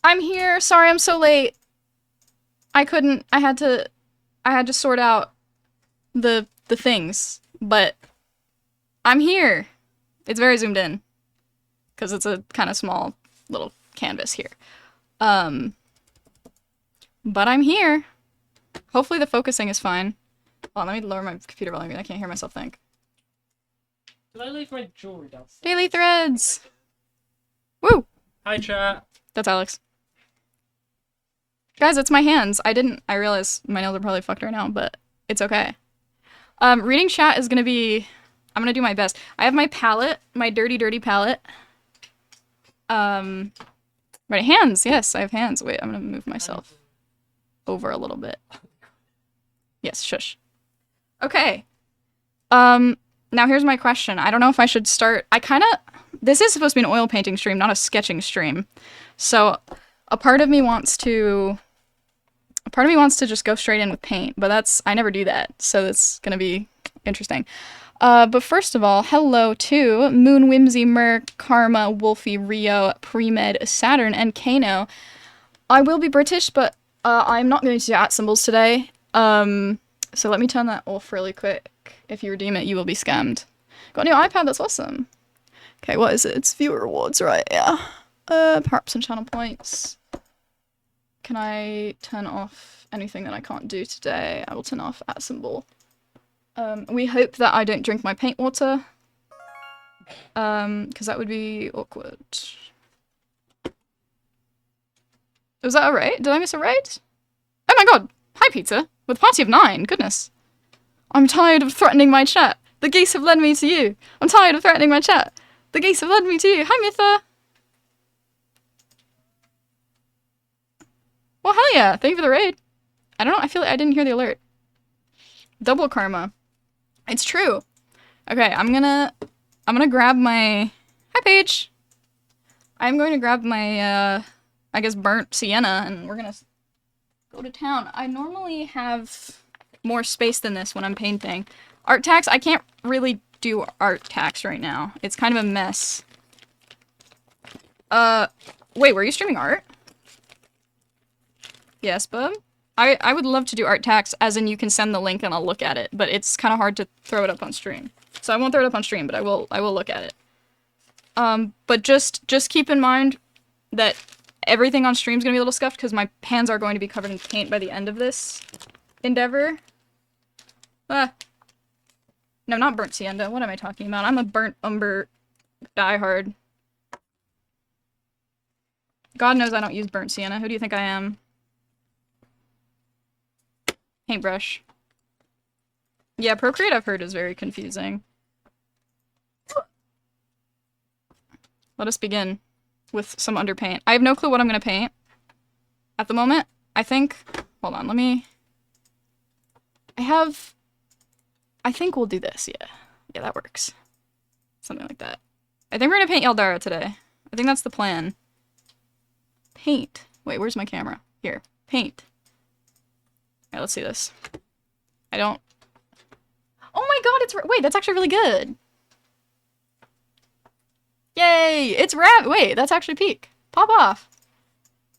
I'm here. Sorry, I'm so late. I couldn't. I had to sort out the things, but I'm here. It's very zoomed in because it's a kind of small little canvas here. Um, but I'm here. Hopefully the focusing is fine. Hold on, let me lower my computer volume. I can't hear myself think. Did I leave my jewelry downstairs? Daily threads. Woo. Hi, chat. That's Alex. Guys, it's my hands. I realize my nails are probably fucked right now, but it's okay. Reading chat is gonna be, I'm gonna do my best. I have my palette, my dirty, dirty palette. Right, hands, yes, I have hands. Wait, I'm gonna move myself over a little bit. Yes, shush. Okay. Now here's my question. I don't know if I should start, this is supposed to be an oil painting stream, not a sketching stream. So, a part of me wants to just go straight in with paint, but I never do that, so it's gonna be interesting. But first of all, hello to Moon, Whimsy, Mer, Karma, Wolfie, Rio, Premed, Saturn, and Kano. I will be British, but I'm not going to do at symbols today. So let me turn that off really quick. If you redeem it, you will be scammed. Got a new iPad, that's awesome. Okay, what is it? It's viewer rewards, right? Yeah. Perhaps some channel points. Can I turn off anything that I can't do today? I will turn off at symbol. We hope that I don't drink my paint water. Because that would be awkward. Was that a raid? Did I miss a raid? Oh my god! Hi, Peter! With a party of 9, goodness. I'm tired of threatening my chat. The geese have led me to you. I'm tired of threatening my chat. The geese have led me to you. Hi, Mitha! Well, hell yeah! Thank you for the raid. I don't know, I feel like I didn't hear the alert. Double karma. It's true. Okay, I'm gonna grab my... Hi, Paige! I'm going to grab my, I guess, burnt sienna, and we're gonna go to town. I normally have more space than this when I'm painting. Art tax? I can't really do art tax right now. It's kind of a mess. Wait, were you streaming art? Yes, bub? I would love to do art tax, as in you can send the link and I'll look at it, but it's kind of hard to throw it up on stream. So I won't throw it up on stream, but I will look at it. But just keep in mind that everything on stream is going to be a little scuffed, because my hands are going to be covered in paint by the end of this endeavor. No, not burnt sienna. What am I talking about? I'm a burnt umber diehard. God knows I don't use burnt sienna. Who do you think I am? Paintbrush. Yeah, Procreate I've heard is very confusing. Let us begin with some underpaint. I have no clue what I'm gonna paint at the moment. I think, hold on, I think we'll do this, yeah. Yeah, that works. Something like that. I think we're gonna paint Yaldara today. I think that's the plan. Paint. Wait, where's my camera? Here. Paint. Alright, let's see this. I don't... Oh my god, wait, that's actually really good! Yay! It's wait, that's actually peak. Pop off.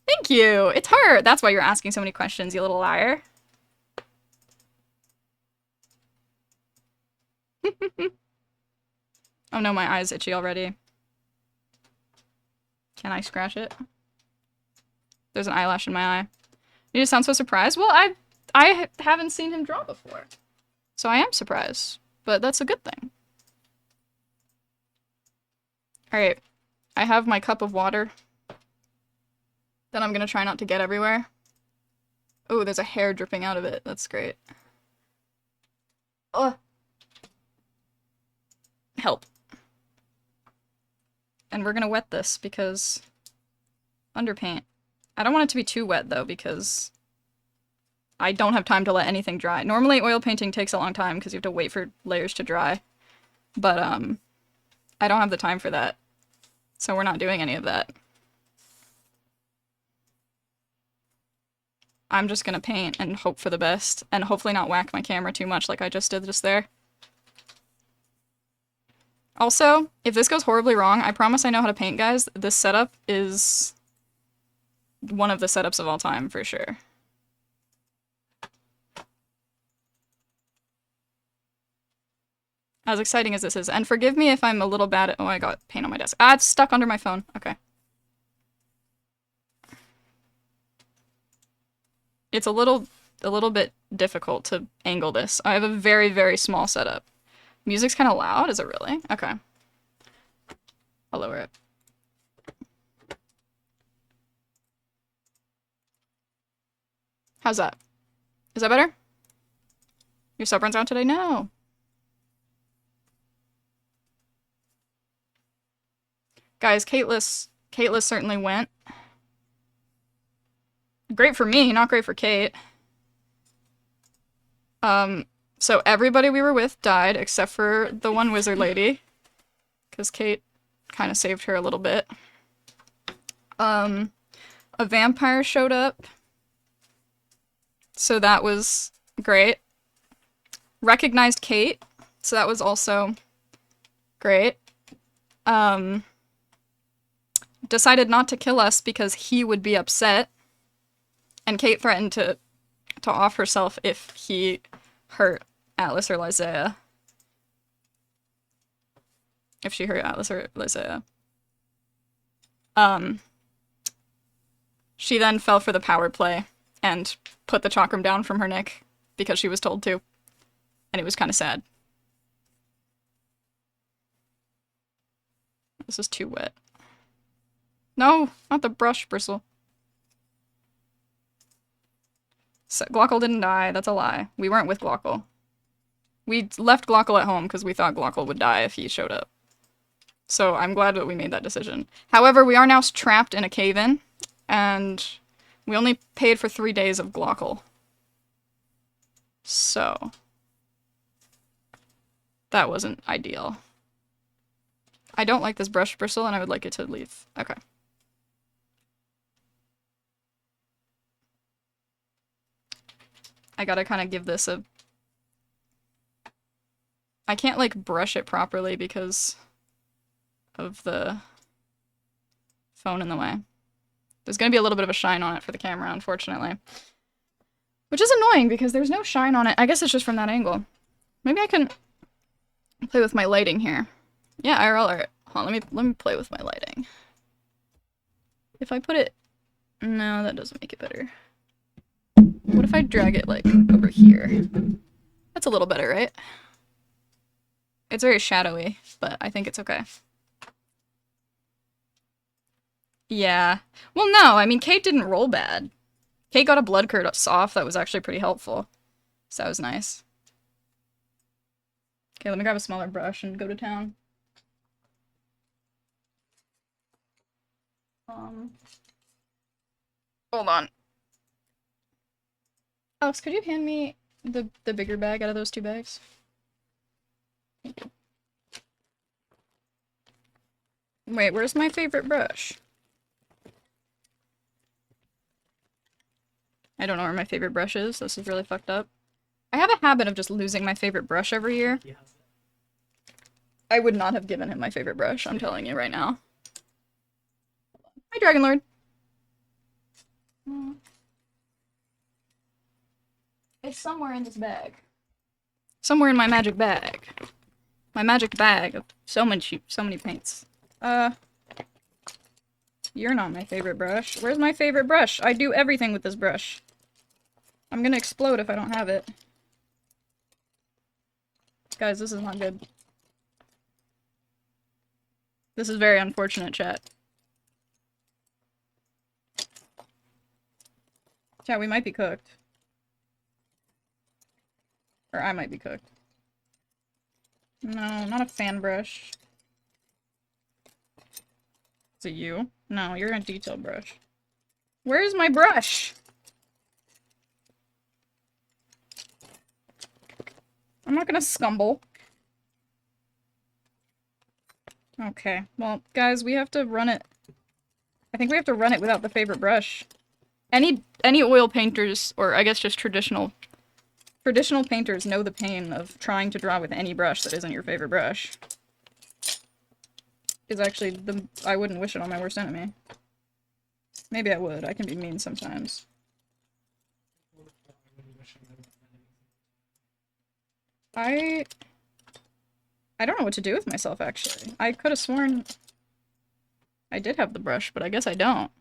Thank you! It's her! That's why you're asking so many questions, you little liar. Oh no, my eye's itchy already. Can I scratch it? There's an eyelash in my eye. You just sound so surprised? Well, I haven't seen him draw before. So I am surprised. But that's a good thing. Alright. I have my cup of water that I'm gonna try not to get everywhere. Oh, there's a hair dripping out of it. That's great. Ugh. Help. And we're gonna wet this because... underpaint. I don't want it to be too wet though, because I don't have time to let anything dry. Normally oil painting takes a long time because you have to wait for layers to dry. But I don't have the time for that. So we're not doing any of that. I'm just gonna paint and hope for the best, and hopefully not whack my camera too much like I just did just there. Also, if this goes horribly wrong, I promise I know how to paint, guys. This setup is one of the setups of all time, for sure. As exciting as this is. And forgive me if I'm a little bad at- oh, I got paint on my desk. Ah, it's stuck under my phone. Okay. It's a little bit difficult to angle this. I have a very, very small setup. Music's kind of loud, is it really? Okay. I'll lower it. How's that? Is that better? Your sub runs out today? No. Guys, Caitlys certainly went. Great for me, not great for Kate. So everybody we were with died except for the one wizard lady. Because Kate kind of saved her a little bit. A vampire showed up. So that was great. Recognized Kate. So that was also great. Decided not to kill us because he would be upset. And Kate threatened to off herself if he hurt Atlas or Lysea. If she hurt Atlas or Lysea. She then fell for the power play and put the chakram down from her neck because she was told to. And it was kind of sad. This is too wet. No, not the brush bristle. So, Glockle didn't die. That's a lie. We weren't with Glockle. We left Glockle at home because we thought Glockle would die if he showed up. So I'm glad that we made that decision. However, we are now trapped in a cave-in, and we only paid for 3 days of Glockle. So that wasn't ideal. I don't like this brush bristle, and I would like it to leave. Okay. I gotta kind of give this a... I can't, like, brush it properly because of the phone in the way. There's gonna be a little bit of a shine on it for the camera, unfortunately. Which is annoying because there's no shine on it. I guess it's just from that angle. Maybe I can play with my lighting here. Yeah, IRL art. Hold on, let me play with my lighting. If I put it... No, that doesn't make it better. What if I drag it, like, over here? That's a little better, right? It's very shadowy, but I think it's okay. Yeah. Well, no, I mean, Kate didn't roll bad. Kate got a blood curse off that was actually pretty helpful. So that was nice. Okay, let me grab a smaller brush and go to town. Hold on. Alex, could you hand me the bigger bag out of those 2 bags? Thank you. Wait, where's my favorite brush? I don't know where my favorite brush is. This is really fucked up. I have a habit of just losing my favorite brush every year. I would not have given him my favorite brush, I'm telling you right now. Hi, Dragon Lord. It's somewhere in this bag. Somewhere in my magic bag. My magic bag of so many paints. You're not my favorite brush. Where's my favorite brush? I do everything with this brush. I'm gonna explode if I don't have it. Guys, this is not good. This is very unfortunate, chat. Chat, we might be cooked. Or I might be cooked. No, not a fan brush. Is it you? No, you're a detail brush. Where's my brush? I'm not gonna scumble. Okay, well, guys, we have to run it. I think we have to run it without the favorite brush. Any oil painters, or I guess just traditional painters know the pain of trying to draw with any brush that isn't your favorite brush. Is actually I wouldn't wish it on my worst enemy. Maybe I would. I can be mean sometimes. I don't know what to do with myself, actually. I could have sworn I did have the brush, but I guess I don't.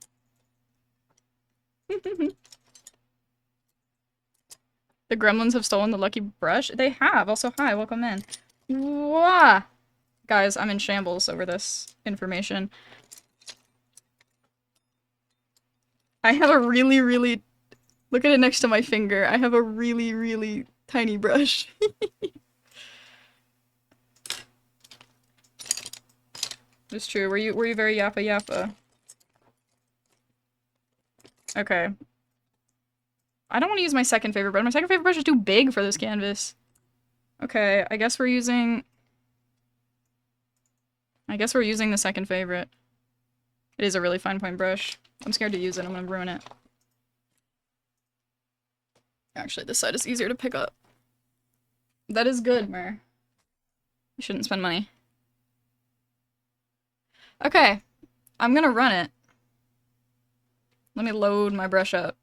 The gremlins have stolen the lucky brush? They have. Also, hi, welcome in. Wah! Guys, I'm in shambles over this information. I have a really, really... Look at it next to my finger. I have a really, really tiny brush. It's true. Were you very yappa yappa? Okay. I don't want to use my second favorite brush. My second favorite brush is too big for this canvas. Okay, I guess we're using the second favorite. It is a really fine point brush. I'm scared to use it. I'm gonna ruin it. Actually, this side is easier to pick up. That is good, Mer. You shouldn't spend money. Okay, I'm gonna run it. Let me load my brush up.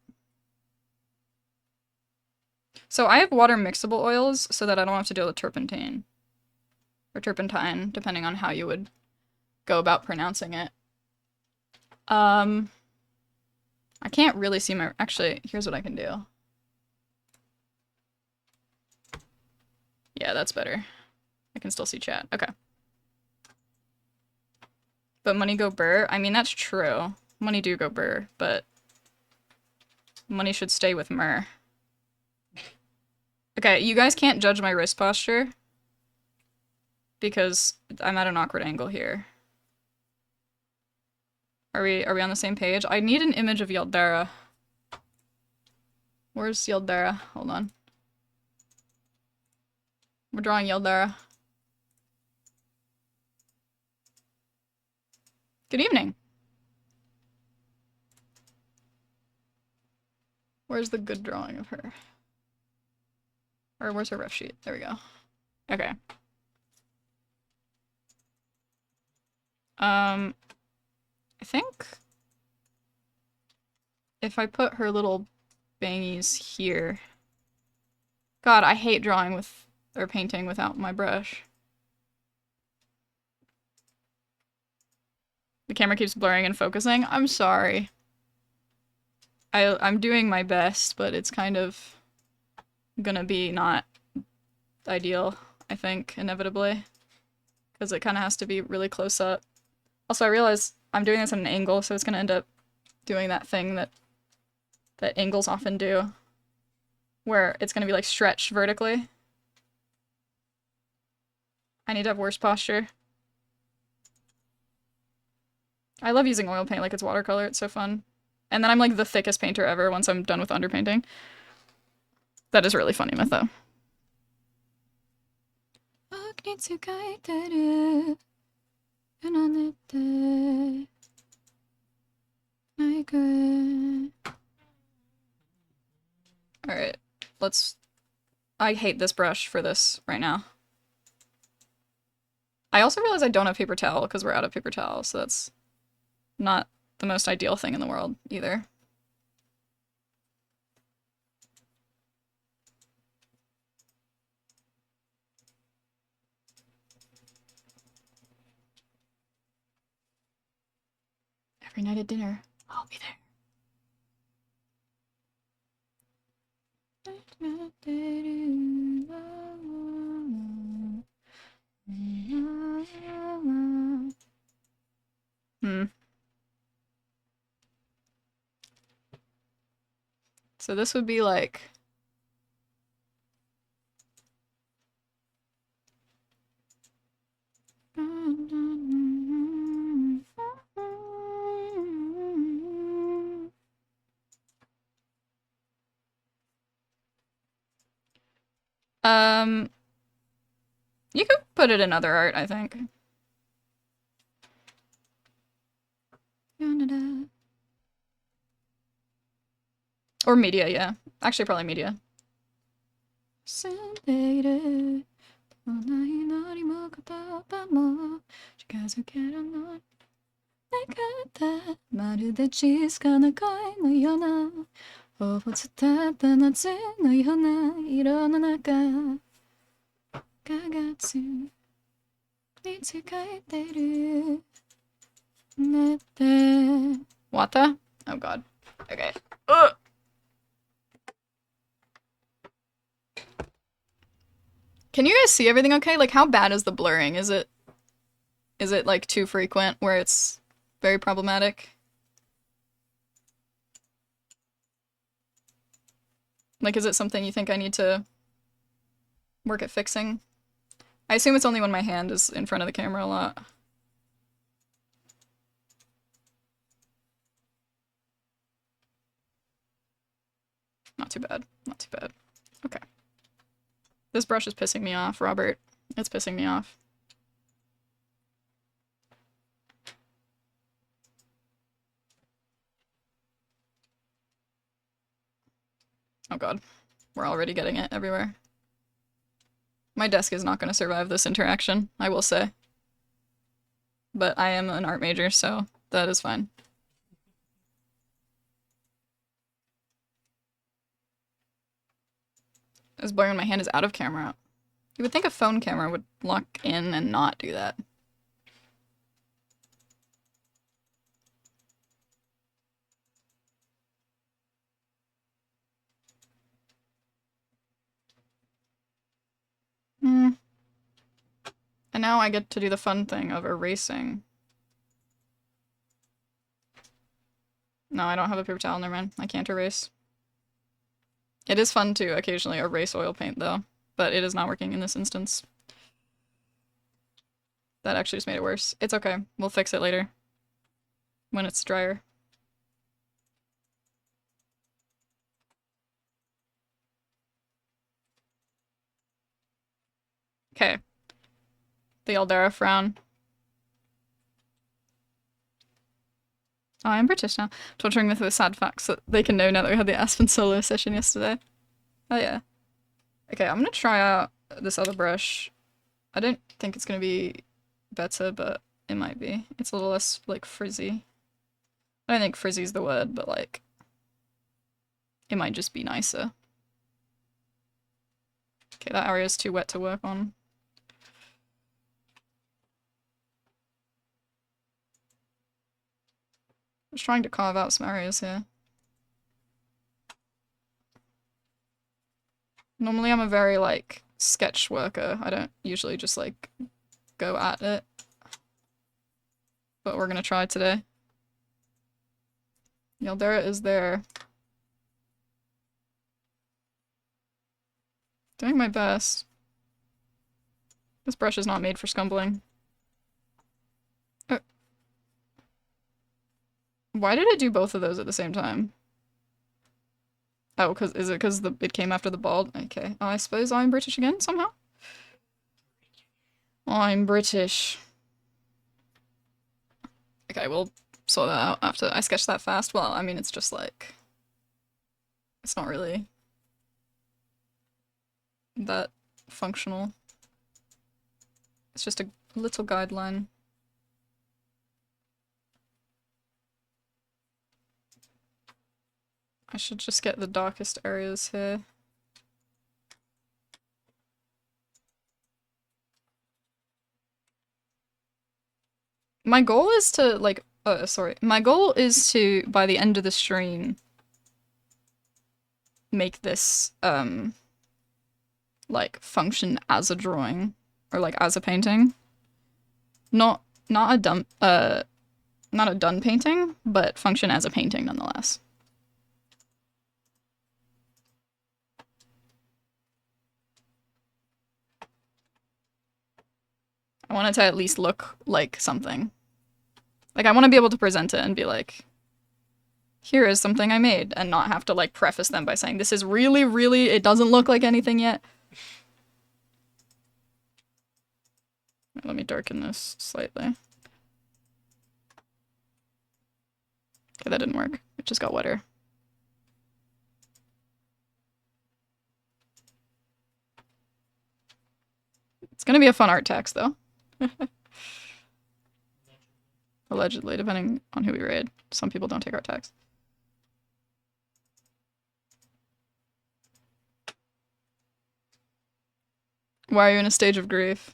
So I have water mixable oils so that I don't have to deal with turpentine. Or turpentine, depending on how you would go about pronouncing it. I can't really see my... Actually, here's what I can do. Yeah, that's better. I can still see chat. Okay. But money go burr? I mean, that's true. Money do go burr, but money should stay with Mer. Okay, you guys can't judge my wrist posture because I'm at an awkward angle here. Are we on the same page? I need an image of Yaldara. Where's Yaldara? Hold on. We're drawing Yaldara. Good evening. Where's the good drawing of her? Or where's her ref sheet? There we go. Okay. I think if I put her little bangies here. God, I hate drawing with, or painting without my brush. The camera keeps blurring and focusing. I'm sorry. I'm doing my best, but it's kind of gonna be not ideal, I think, inevitably. Because it kind of has to be really close up. Also, I realize I'm doing this at an angle, so it's gonna end up doing that thing that angles often do, where it's gonna be like stretched vertically. I need to have worse posture. I love using oil paint like it's watercolor, it's so fun. And then I'm like the thickest painter ever once I'm done with underpainting. That is really funny myth though. Alright, let's... I hate this brush for this right now. I also realize I don't have paper towel because we're out of paper towel, so that's not the most ideal thing in the world either. Every night at dinner, I'll be there. So this would be like... You could put it in other art, I think. Or media, yeah. Actually, probably media. 내가まるで静かな恋のような頬を伝った夏のような色の中鏡に使えてるねって What the? Oh god. Okay. Ugh. Can you guys see everything okay? Like, how bad is the blurring? Is it like too frequent where it's very problematic? Like, is it something you think I need to work at fixing? I assume it's only when my hand is in front of the camera a lot. Not too bad. Not too bad. Okay. This brush is pissing me off, Robert. It's pissing me off. Oh god. We're already getting it everywhere. My desk is not going to survive this interaction, I will say. But I am an art major, so that is fine. It's blurring when my hand is out of camera. You would think a phone camera would lock in and not do that. Hmm. And now I get to do the fun thing of erasing. No, I don't have a paper towel, never mind. I can't erase. It is fun to occasionally erase oil paint, though, but it is not working in this instance. That actually just made it worse. It's okay. We'll fix it later. When it's drier. Okay. The Aldera frown. Oh, I'm British now. Torturing them with sad facts so they can know now that we had the Aspen solo session yesterday. Oh yeah. Okay, I'm gonna try out this other brush. I don't think it's gonna be better, but it might be. It's a little less, like, frizzy. I don't think frizzy's the word, but, like, it might just be nicer. Okay, that area is too wet to work on. I'm just trying to carve out some areas here. Normally I'm a very, like, sketch worker. I don't usually just, like, go at it. But we're gonna try today. Yaldera is there. Doing my best. This brush is not made for scumbling. Why did it do both of those at the same time? Oh, is it because it came after the bald? Okay. I suppose I'm British again, somehow? I'm British. Okay, we'll sort that out after I sketch that fast. Well, I mean, it's just like... It's not really... that functional. It's just a little guideline. I should just get the darkest areas here. My goal is to, like, my goal is to, by the end of the stream, make this, like, function as a drawing, or, like, as a painting. Not a done painting, but function as a painting nonetheless. I want it to at least look like something. Like, I want to be able to present it and be like, here is something I made, and not have to, like, preface them by saying, this is really, really, it doesn't look like anything yet. Let me darken this slightly. Okay, that didn't work. It just got wetter. It's gonna be a fun art text, though. Allegedly, depending on who we raid. Some people don't take our tax. Why are you in a stage of grief?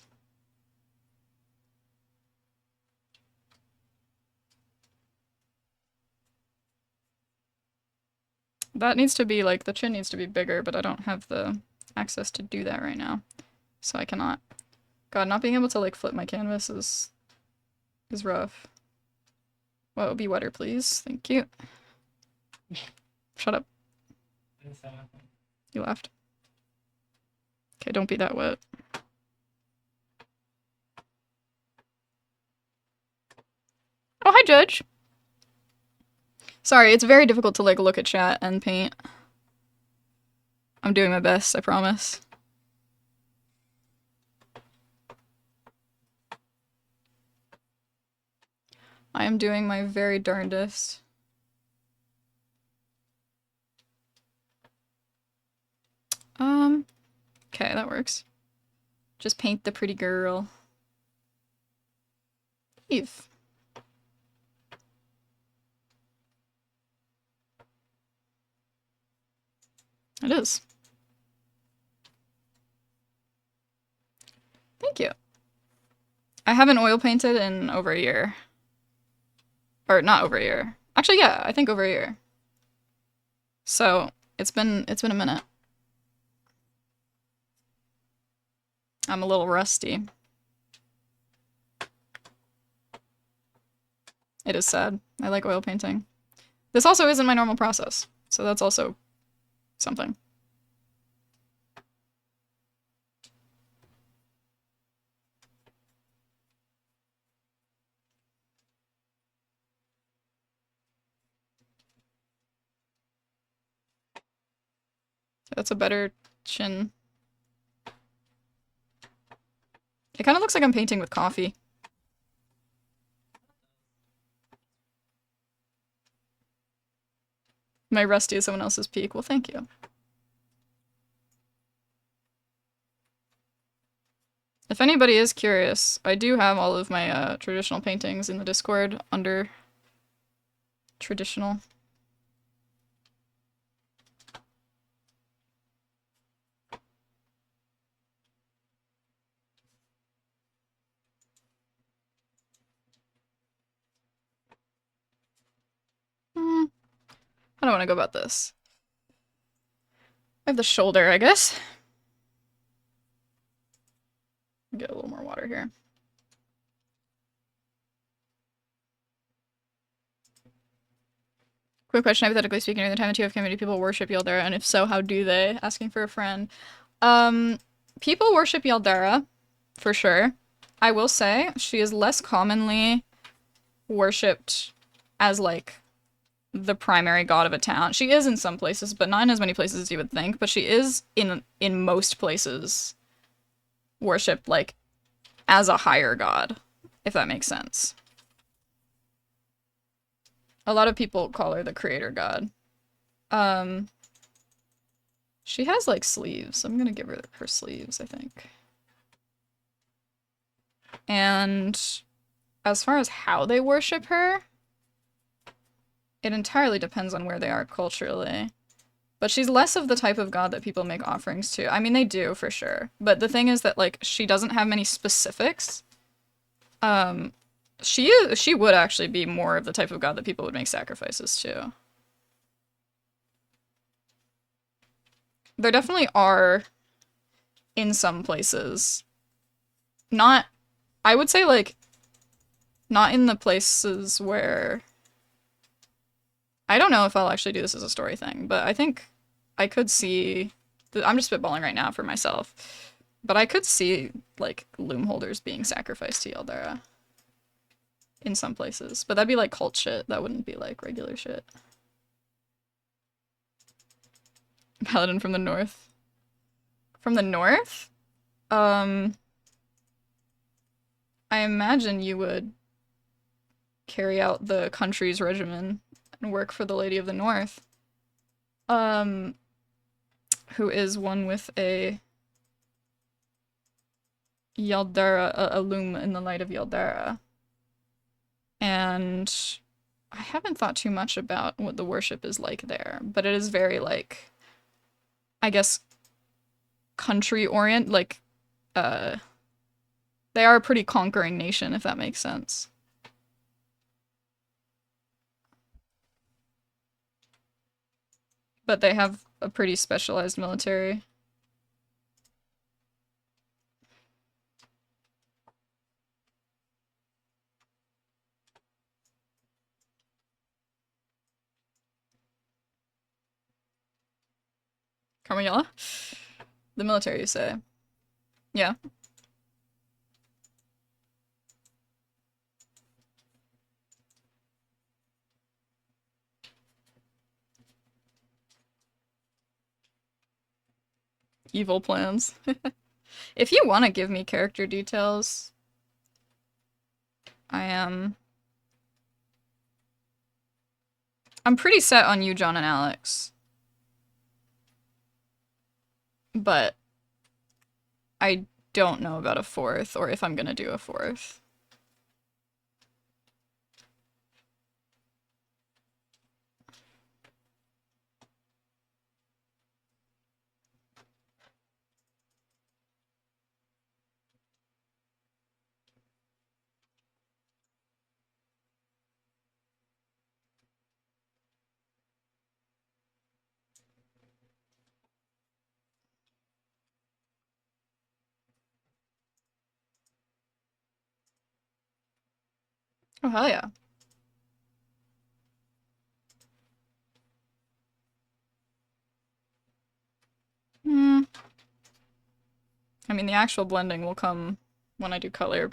That needs to be, like, the chin needs to be bigger, but I don't have the access to do that right now. So I cannot. God, not being able to, like, flip my canvas is rough. Well, be wetter, please. Thank you. Shut up. You left. Okay, don't be that wet. Oh, hi, Judge. Sorry, it's very difficult to, like, look at chat and paint. I'm doing my best, I promise. I am doing my very darndest. Okay, that works. Just paint the pretty girl. Eve. It is. Thank you. I haven't oil painted in over a year. Or not over a year. Actually, yeah, I think over a year. So, it's been a minute. I'm a little rusty. It is sad. I like oil painting. This also isn't my normal process, so that's also something. That's a better chin. It kind of looks like I'm painting with coffee. My rusty is someone else's peak. Well, thank you. If anybody is curious, I do have all of my traditional paintings in the Discord under traditional. I don't want to go about this. I have the shoulder, I guess. Get a little more water here. Quick question, hypothetically speaking, during the time of TF community, people worship Yaldera, and if so, how do they? Asking for a friend. People worship Yaldera, for sure. I will say, she is less commonly worshipped as, like, the primary god of a town. She is in some places, but not in as many places as you would think, but she is in most places worshipped, like, as a higher god, if that makes sense. A lot of people call her the creator god. She has, like, sleeves. I'm gonna give her sleeves, I think. And as far as how they worship her, it entirely depends on where they are culturally. But she's less of the type of god that people make offerings to. I mean, they do, for sure. But the thing is that, like, she doesn't have many specifics. She would actually be more of the type of god that people would make sacrifices to. There definitely are, in some places. Not, I would say, like, not in the places where... I don't know if I'll actually do this as a story thing, but I think I could see... I'm just spitballing right now for myself. But I could see, like, loom holders being sacrificed to Yaldera. In some places. But that'd be, like, cult shit. That wouldn't be, like, regular shit. Paladin from the north. From the north? I imagine you would carry out the country's regimen and work for the Lady of the North. Who is one with a Yaldera, a loom in the light of Yaldera. And I haven't thought too much about what the worship is like there, but it is very like, I guess, country orient. Like, uh, they are a pretty conquering nation, if that makes sense. But they have a pretty specialized military. Carmilla? The military, you say? Yeah. Evil plans. If you want to give me character details, I am. I'm pretty set on you, John and Alex. But I don't know about a fourth, or if I'm gonna do a fourth. Oh, hell yeah. Hmm. I mean, the actual blending will come when I do color,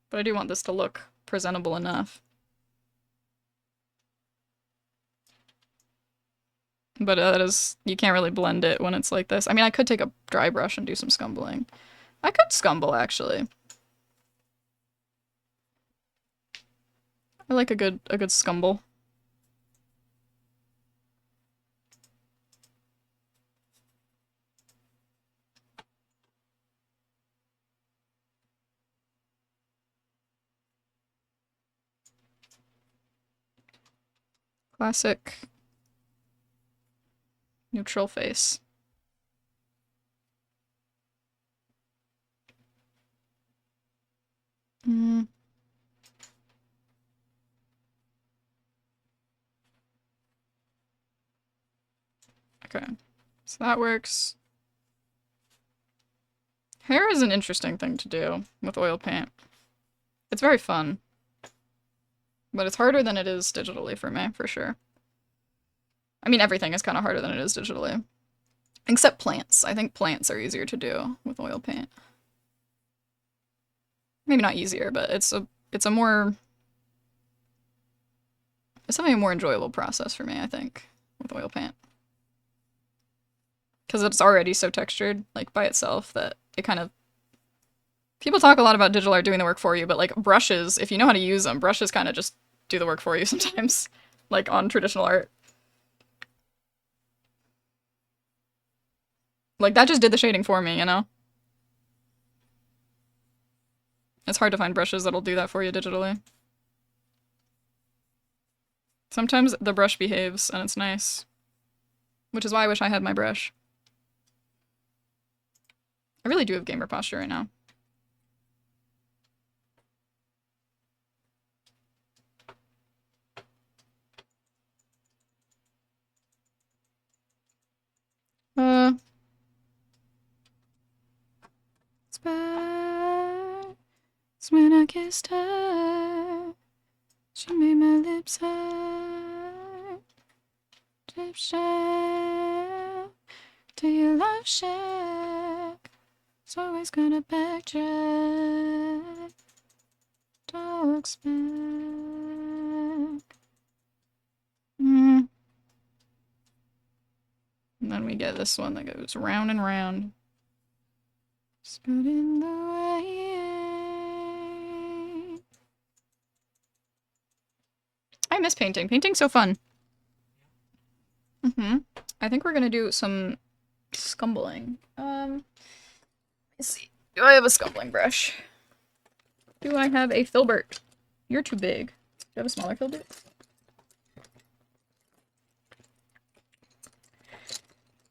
but I do want this to look presentable enough. But that is, you can't really blend it when it's like this. I mean, I could take a dry brush and do some scumbling. I could scumble, actually. I like a good scumble. Classic neutral face. Hmm. Okay, so that works. Hair is an interesting thing to do with oil paint. It's very fun. But it's harder than it is digitally for me, for sure. I mean, everything is kind of harder than it is digitally. Except plants. I think plants are easier to do with oil paint. Maybe not easier, but it's a more it's definitely a more enjoyable process for me, I think, with oil paint. Because it's already so textured, like by itself, that it kind of people talk a lot about digital art doing the work for you, but like brushes, if you know how to use them, brushes kind of just do the work for you sometimes, like on traditional art. Like that just did the shading for me, you know? It's hard to find brushes that'll do that for you digitally. Sometimes the brush behaves and it's nice. Which is why I wish I had my brush. I really do have gamer posture right now. It's back. It's when I kissed her. She made my lips hurt. Dip shack to your love shack. It's always gonna backtrack. Dogs back. Mm. And then we get this one that goes round and round. Stood in the way. I miss painting. Painting's so fun. I think we're gonna do some scumbling. Let's see. Do I have a scumbling brush? Do I have a filbert? You're too big. Do you have a smaller filbert?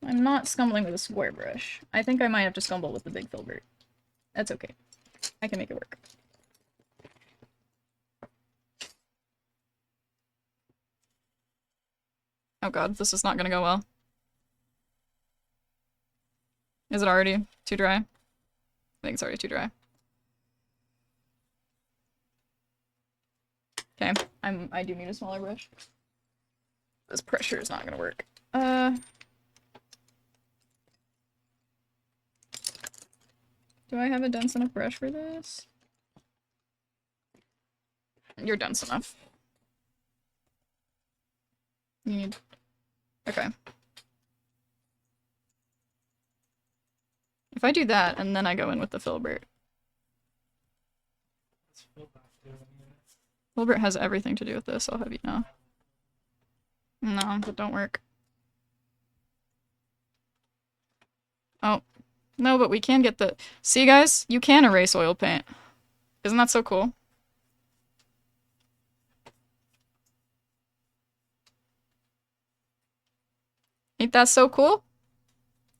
I'm not scumbling with a square brush. I think I might have to scumble with the big filbert. That's okay. I can make it work. Oh god, this is not gonna go well. Is it already too dry? I think it's already too dry. Okay, I do need a smaller brush. This pressure is not gonna work. Do I have a dense enough brush for this? You're dense enough. You need... Okay. If I do that, and then I go in with the filbert. Filbert has everything to do with this, I'll have you know. No, that don't work. Oh. No, but we can get the... See, guys? You can erase oil paint. Isn't that so cool? Ain't that so cool?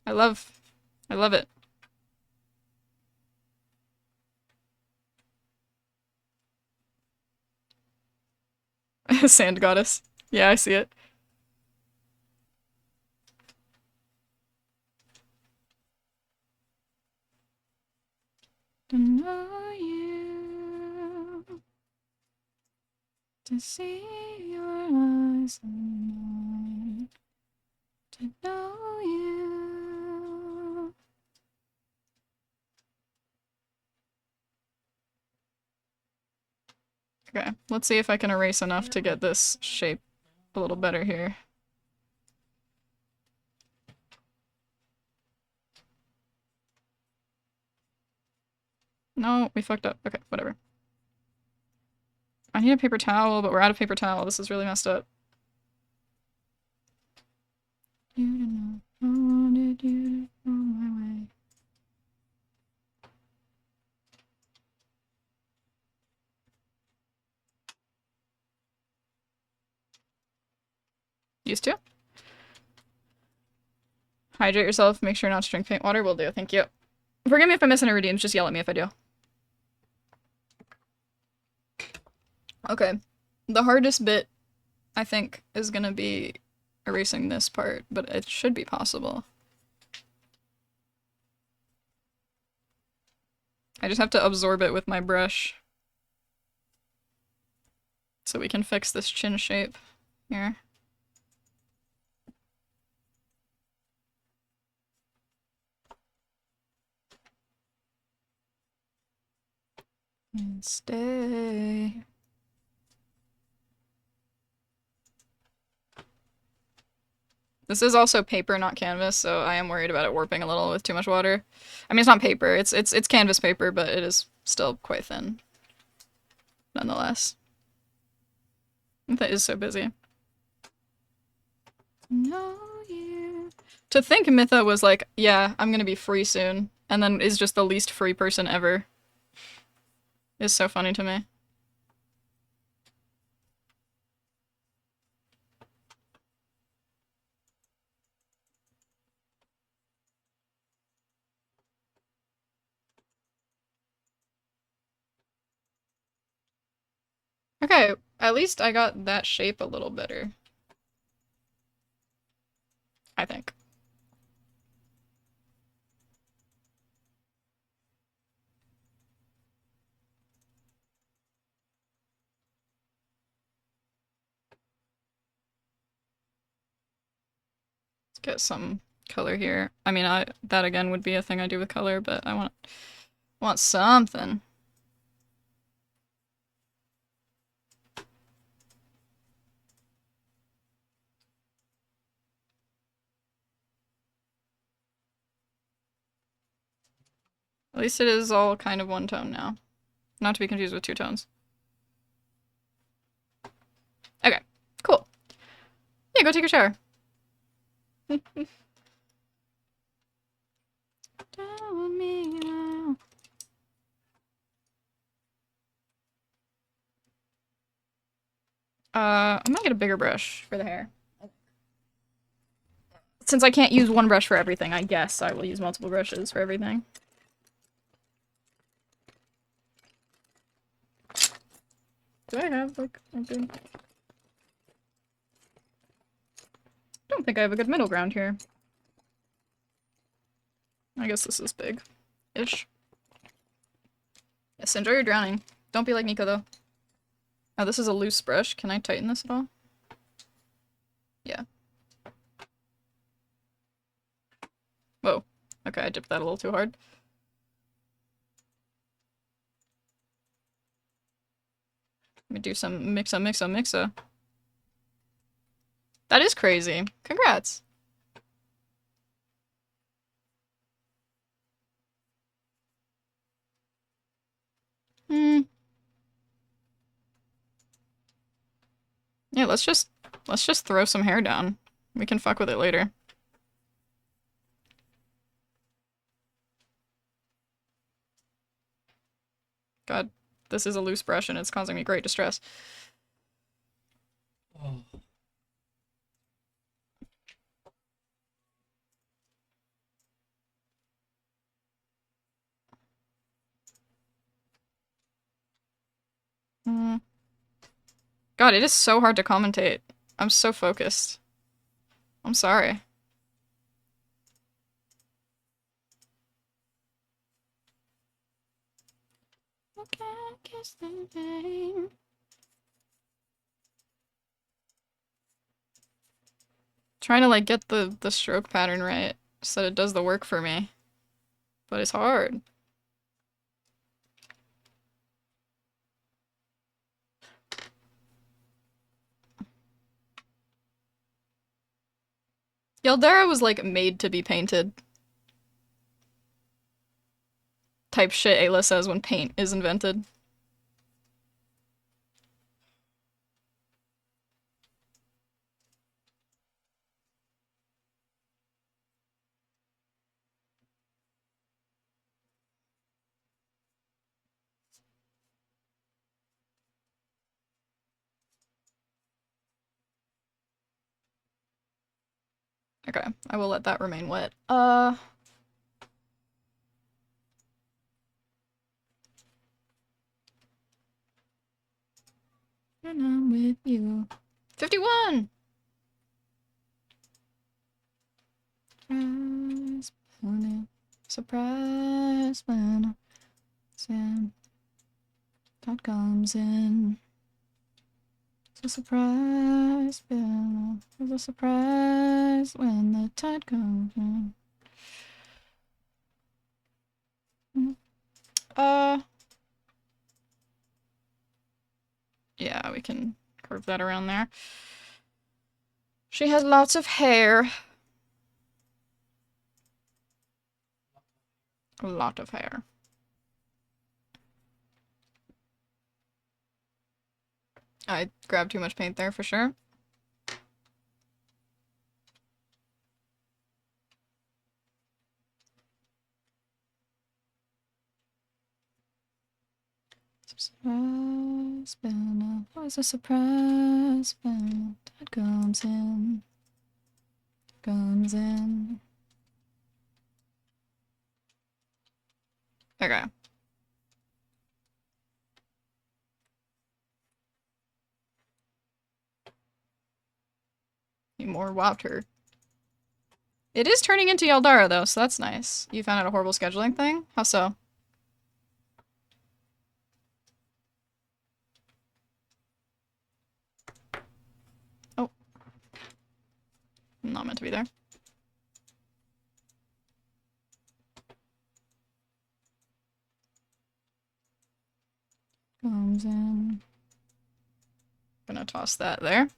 I love it. Sand goddess. Yeah, I see it. To know you, to see your eyes and mine, to know you. Okay, let's see if I can erase enough to get this shape a little better here. No, we fucked up. Okay, whatever. I need a paper towel, but we're out of paper towel. This is really messed up. You didn't know. I wanted you to go my way. Used to? Hydrate yourself. Make sure not to drink paint water. Will do. Thank you. Forgive me if I'm missing a routine. Just yell at me if I do. Okay. The hardest bit, I think, is gonna be erasing this part, but it should be possible. I just have to absorb it with my brush. So we can fix this chin shape here. And stay. This is also paper, not canvas, so I am worried about it warping a little with too much water. I mean, it's not paper, it's canvas paper, but it is still quite thin. Nonetheless. That is so busy. No, you. To think Mytha was like, yeah, I'm gonna be free soon, and then is just the least free person ever, is so funny to me. Okay, at least I got that shape a little better. I think. Let's get some color here. I mean, that again would be a thing I do with color, but I want something. At least it is all kind of one tone now. Not to be confused with two tones. Okay, cool. Yeah, go take a shower. Tell me now. I'm gonna get a bigger brush for the hair. Since I can't use one brush for everything, I guess I will use multiple brushes for everything. Do I have, like, a good... I don't think I have a good middle ground here. I guess this is big-ish. Yes, enjoy your drowning. Don't be like Nico, though. Oh, this is a loose brush. Can I tighten this at all? Yeah. Whoa. Okay, I dipped that a little too hard. Let me do some mixa. That is crazy. Congrats. Hmm. Yeah, let's just throw some hair down. We can fuck with it later. God, this is a loose brush and it's causing me great distress. Oh. Hmm. God, it is so hard to commentate. I'm so focused. I'm sorry. Okay, kiss the pain. Trying to like get the stroke pattern right so that it does the work for me. But it's hard. Yaldera was like made to be painted. Type shit Ayla says when paint is invented. Okay, I will let that remain wet. And I'm with you. 51! Surprise when Sam Todd comes in. It's a surprise, Bill. It's a surprise when the tide comes in. Yeah, we can curve that around there. She has lots of hair. A lot of hair. I grabbed too much paint there for sure. Surprise, Bella. Always a surprise when Dad comes in. Comes in. Okay. Need more water. It is turning into Yaldara though, so that's nice. You found out a horrible scheduling thing? How so? Oh. I'm not meant to be there. Comes in. Gonna toss that there.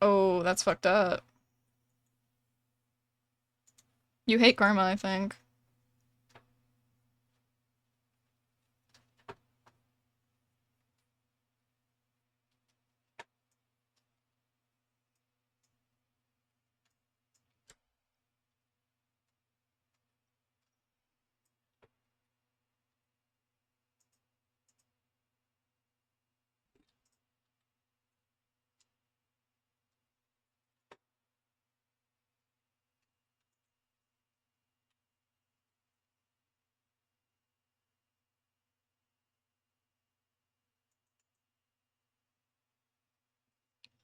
Oh, that's fucked up. You hate karma, I think.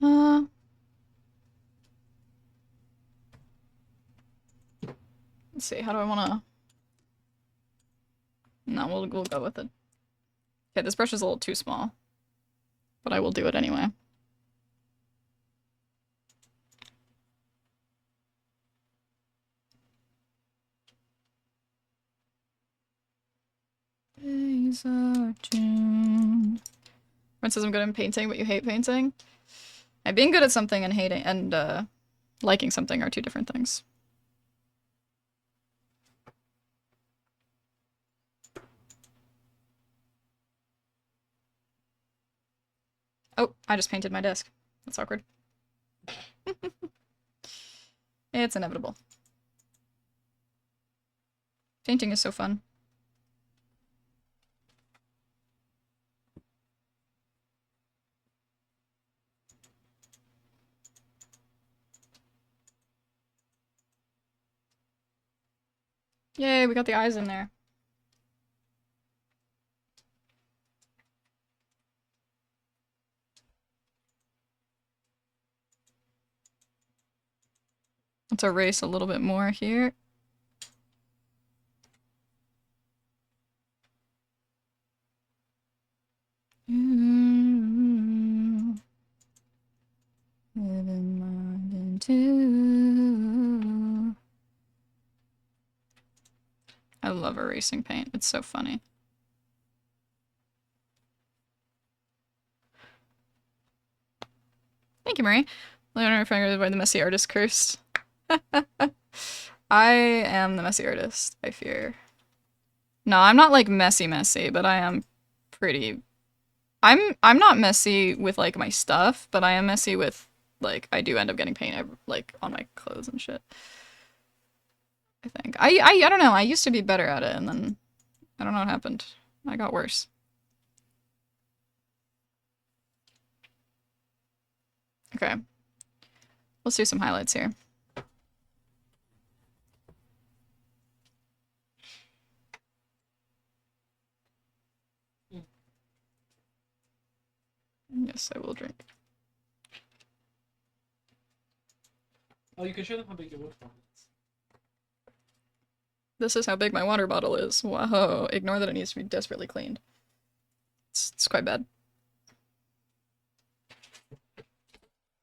Uh, let's see, how do I wanna... No, we'll go with it. Okay, this brush is a little too small. But I will do it anyway. Days are June. Everyone says I'm good at painting, but you hate painting. And being good at something and hating and liking something are two different things. Oh, I just painted my desk. That's awkward. It's inevitable. Painting is so fun. Yay, we got the eyes in there. Let's erase a little bit more here. Living mind into. I love erasing paint. It's so funny. Thank you, Marie. Leonardo Franger by the messy artist cursed. I am the messy artist, I fear. No, I'm not like messy, but I am pretty. I'm not messy with like my stuff, but I am messy with like I do end up getting paint like on my clothes and shit. I think I don't know. I used to be better at it, and then I don't know what happened. I got worse. Okay, let's do some highlights here. Yes, I will drink. Oh, you can show them how big your water bottle is. This is how big my water bottle is. Whoa, ignore that it needs to be desperately cleaned. It's quite bad.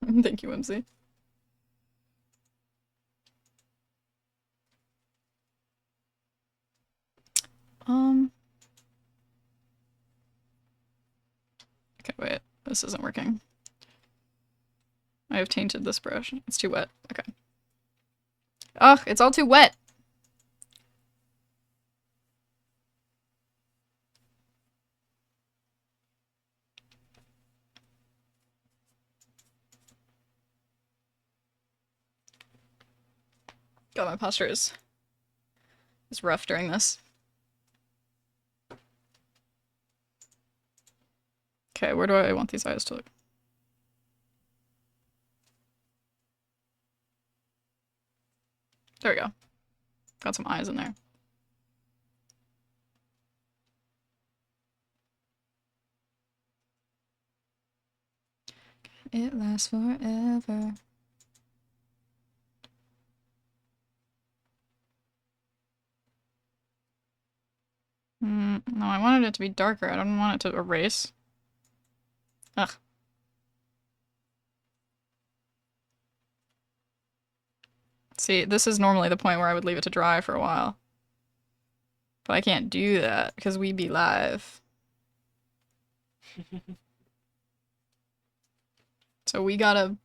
Thank you, MC. Okay, wait. This isn't working. I have tainted this brush. It's too wet. Okay. Ugh, it's all too wet! God, my posture is rough during this. Okay, where do I want these eyes to look? There we go. Got some eyes in there. It lasts forever. No, I wanted it to be darker. I don't want it to erase. Ugh. See, this is normally the point where I would leave it to dry for a while. But I can't do that, because we be live. So we gotta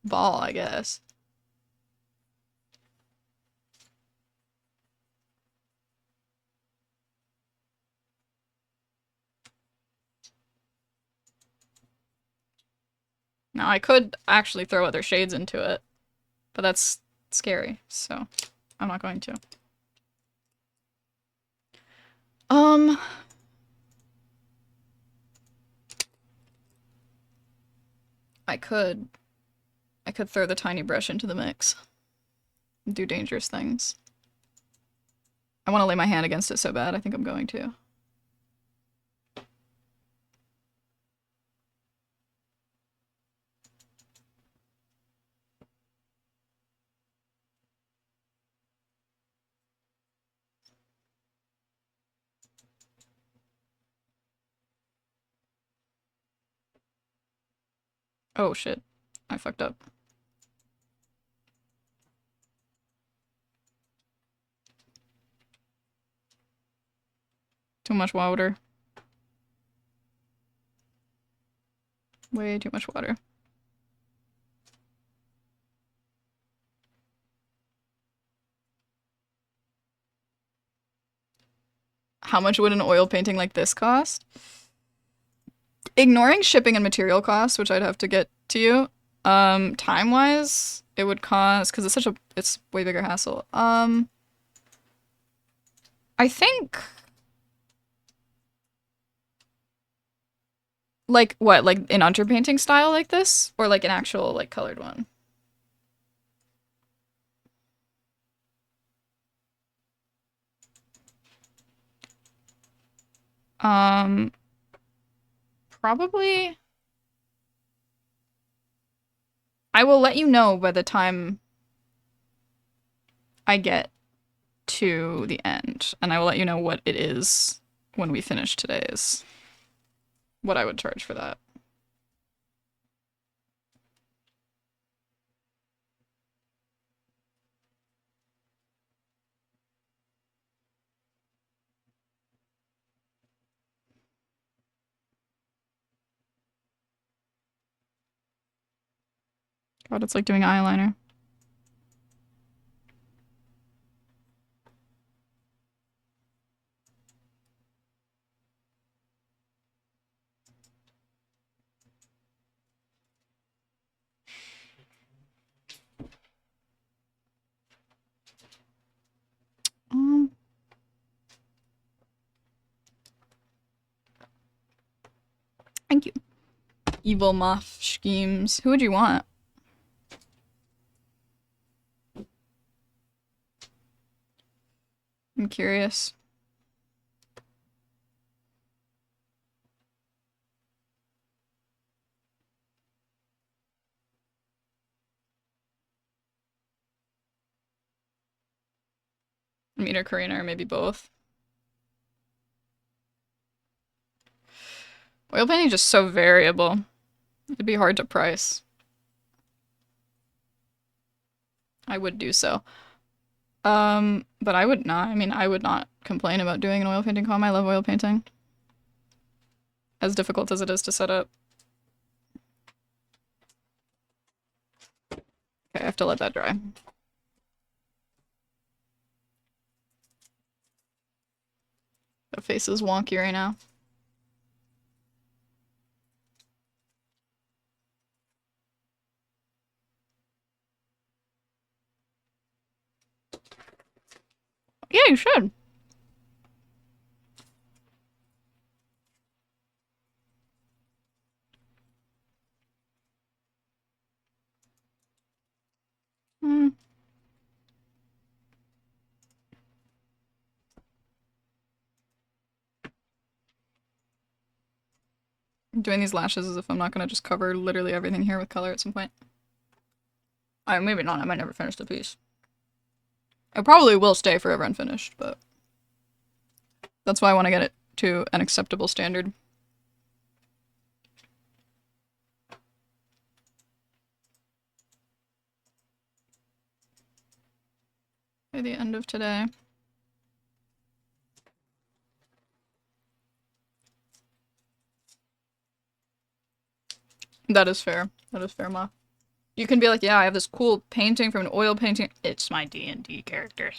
ball, I guess. Now, I could actually throw other shades into it, but that's scary, so I'm not going to. I could throw the tiny brush into the mix and do dangerous things. I want to lay my hand against it so bad. I think I'm going to. Oh shit. I fucked up. Too much water. Way too much water. How much would an oil painting like this cost? Ignoring shipping and material costs, which I'd have to get to you, time-wise, it would cost, because it's way bigger hassle. I think, like, what, like an underpainting style like this? Or like an actual, like, colored one? Um, Probably, I will let you know by the time I get to the end, and I will let you know what it is when we finish today's, what I would charge for that. God, it's like doing eyeliner. Um, Thank you. Evil moth schemes. Who would you want? I'm curious. Meter Karina or maybe both. Oil painting is just so variable. It'd be hard to price. I would do so. But I would not. I mean, I would not complain about doing an oil painting com. I love oil painting. As difficult as it is to set up. Okay, I have to let that dry. The face is wonky right now. Yeah, you should. Hmm. I'm doing these lashes as if I'm not gonna just cover literally everything here with color at some point. Maybe not. I might never finish the piece. It probably will stay forever unfinished, but that's why I want to get it to an acceptable standard. By the end of today. That is fair. That is fair, Ma. You can be like, yeah, I have this cool painting from an oil painting. It's my D&D character.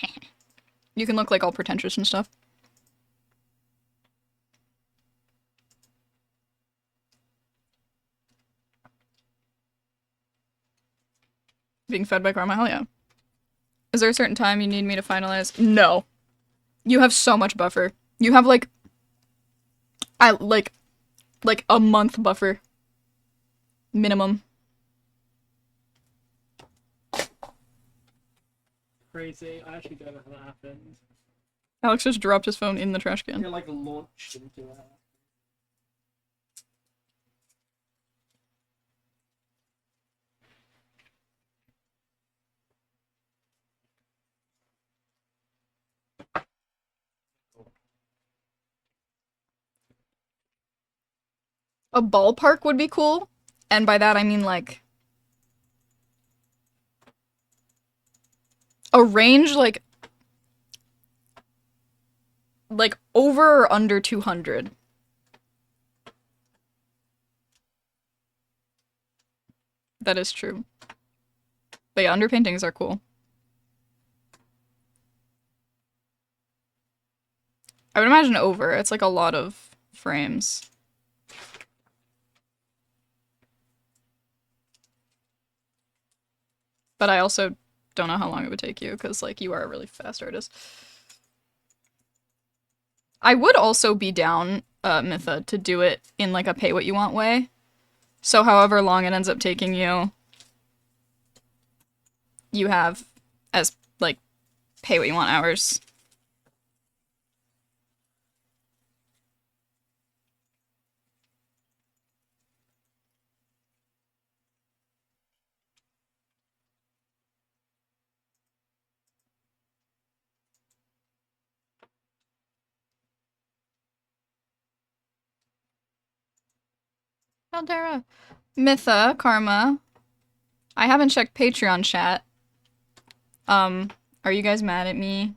You can look like all pretentious and stuff. Being fed by karma, hell yeah. Is there a certain time you need me to finalize? No. You have so much buffer. You have I like a month buffer. Minimum. Crazy. I actually don't know how that happened. Alex just dropped his phone in the trash can. It like launched into that. A ballpark would be cool. And by that I mean like a range like over or under 200. That is true. But yeah, underpaintings are cool. I would imagine over. It's like a lot of frames. But I also don't know how long it would take you, because, like, you are a really fast artist. I would also be down, Mytha, to do it in, like, a pay-what-you-want way. So however long it ends up taking you, you have as, like, pay-what-you-want hours. Caldera. Mytha, Karma. I haven't checked Patreon chat. Are you guys mad at me?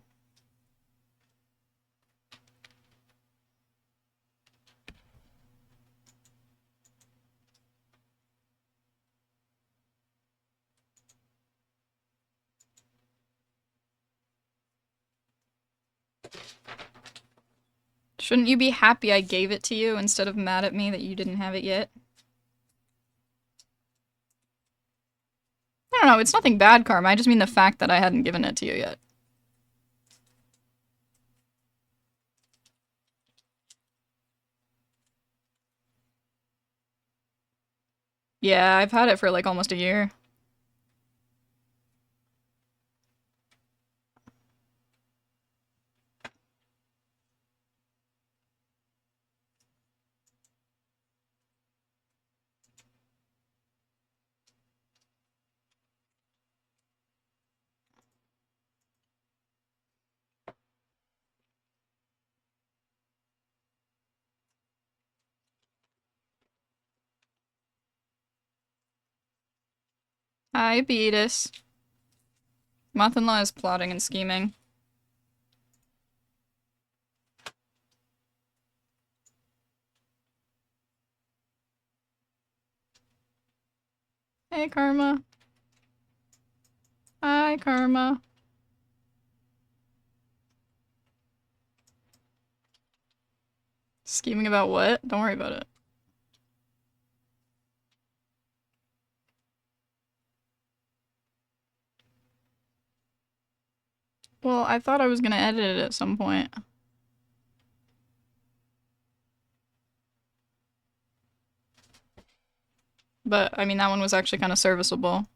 Shouldn't you be happy I gave it to you instead of mad at me that you didn't have it yet? I don't know, it's nothing bad, Karma. I just mean the fact that I hadn't given it to you yet. Yeah, I've had it for like almost a year. Hi, Beatus. Moth-in-law is plotting and scheming. Hey, Karma. Hi, Karma. Scheming about what? Don't worry about it. Well, I thought I was gonna edit it at some point. But, I mean, that one was actually kind of serviceable.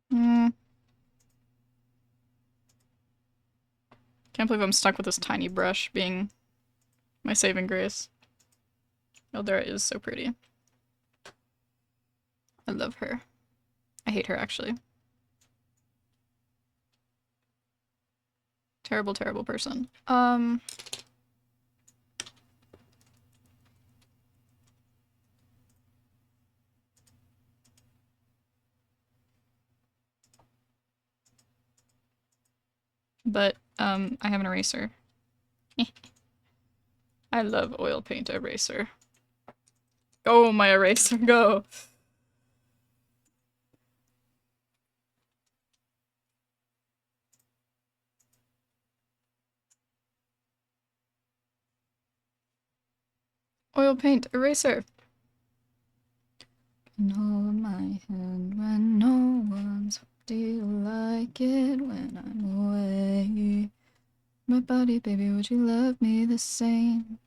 Hmm. Can't believe I'm stuck with this tiny brush being my saving grace. Eldera is so pretty. I love her. I hate her, actually. Terrible, terrible person. But, I have an eraser. I love oil paint eraser. Go, my eraser, go! Oil paint eraser. Can hold my hand when no one's. Do you like it when I'm away? My body, baby, would you love me the same?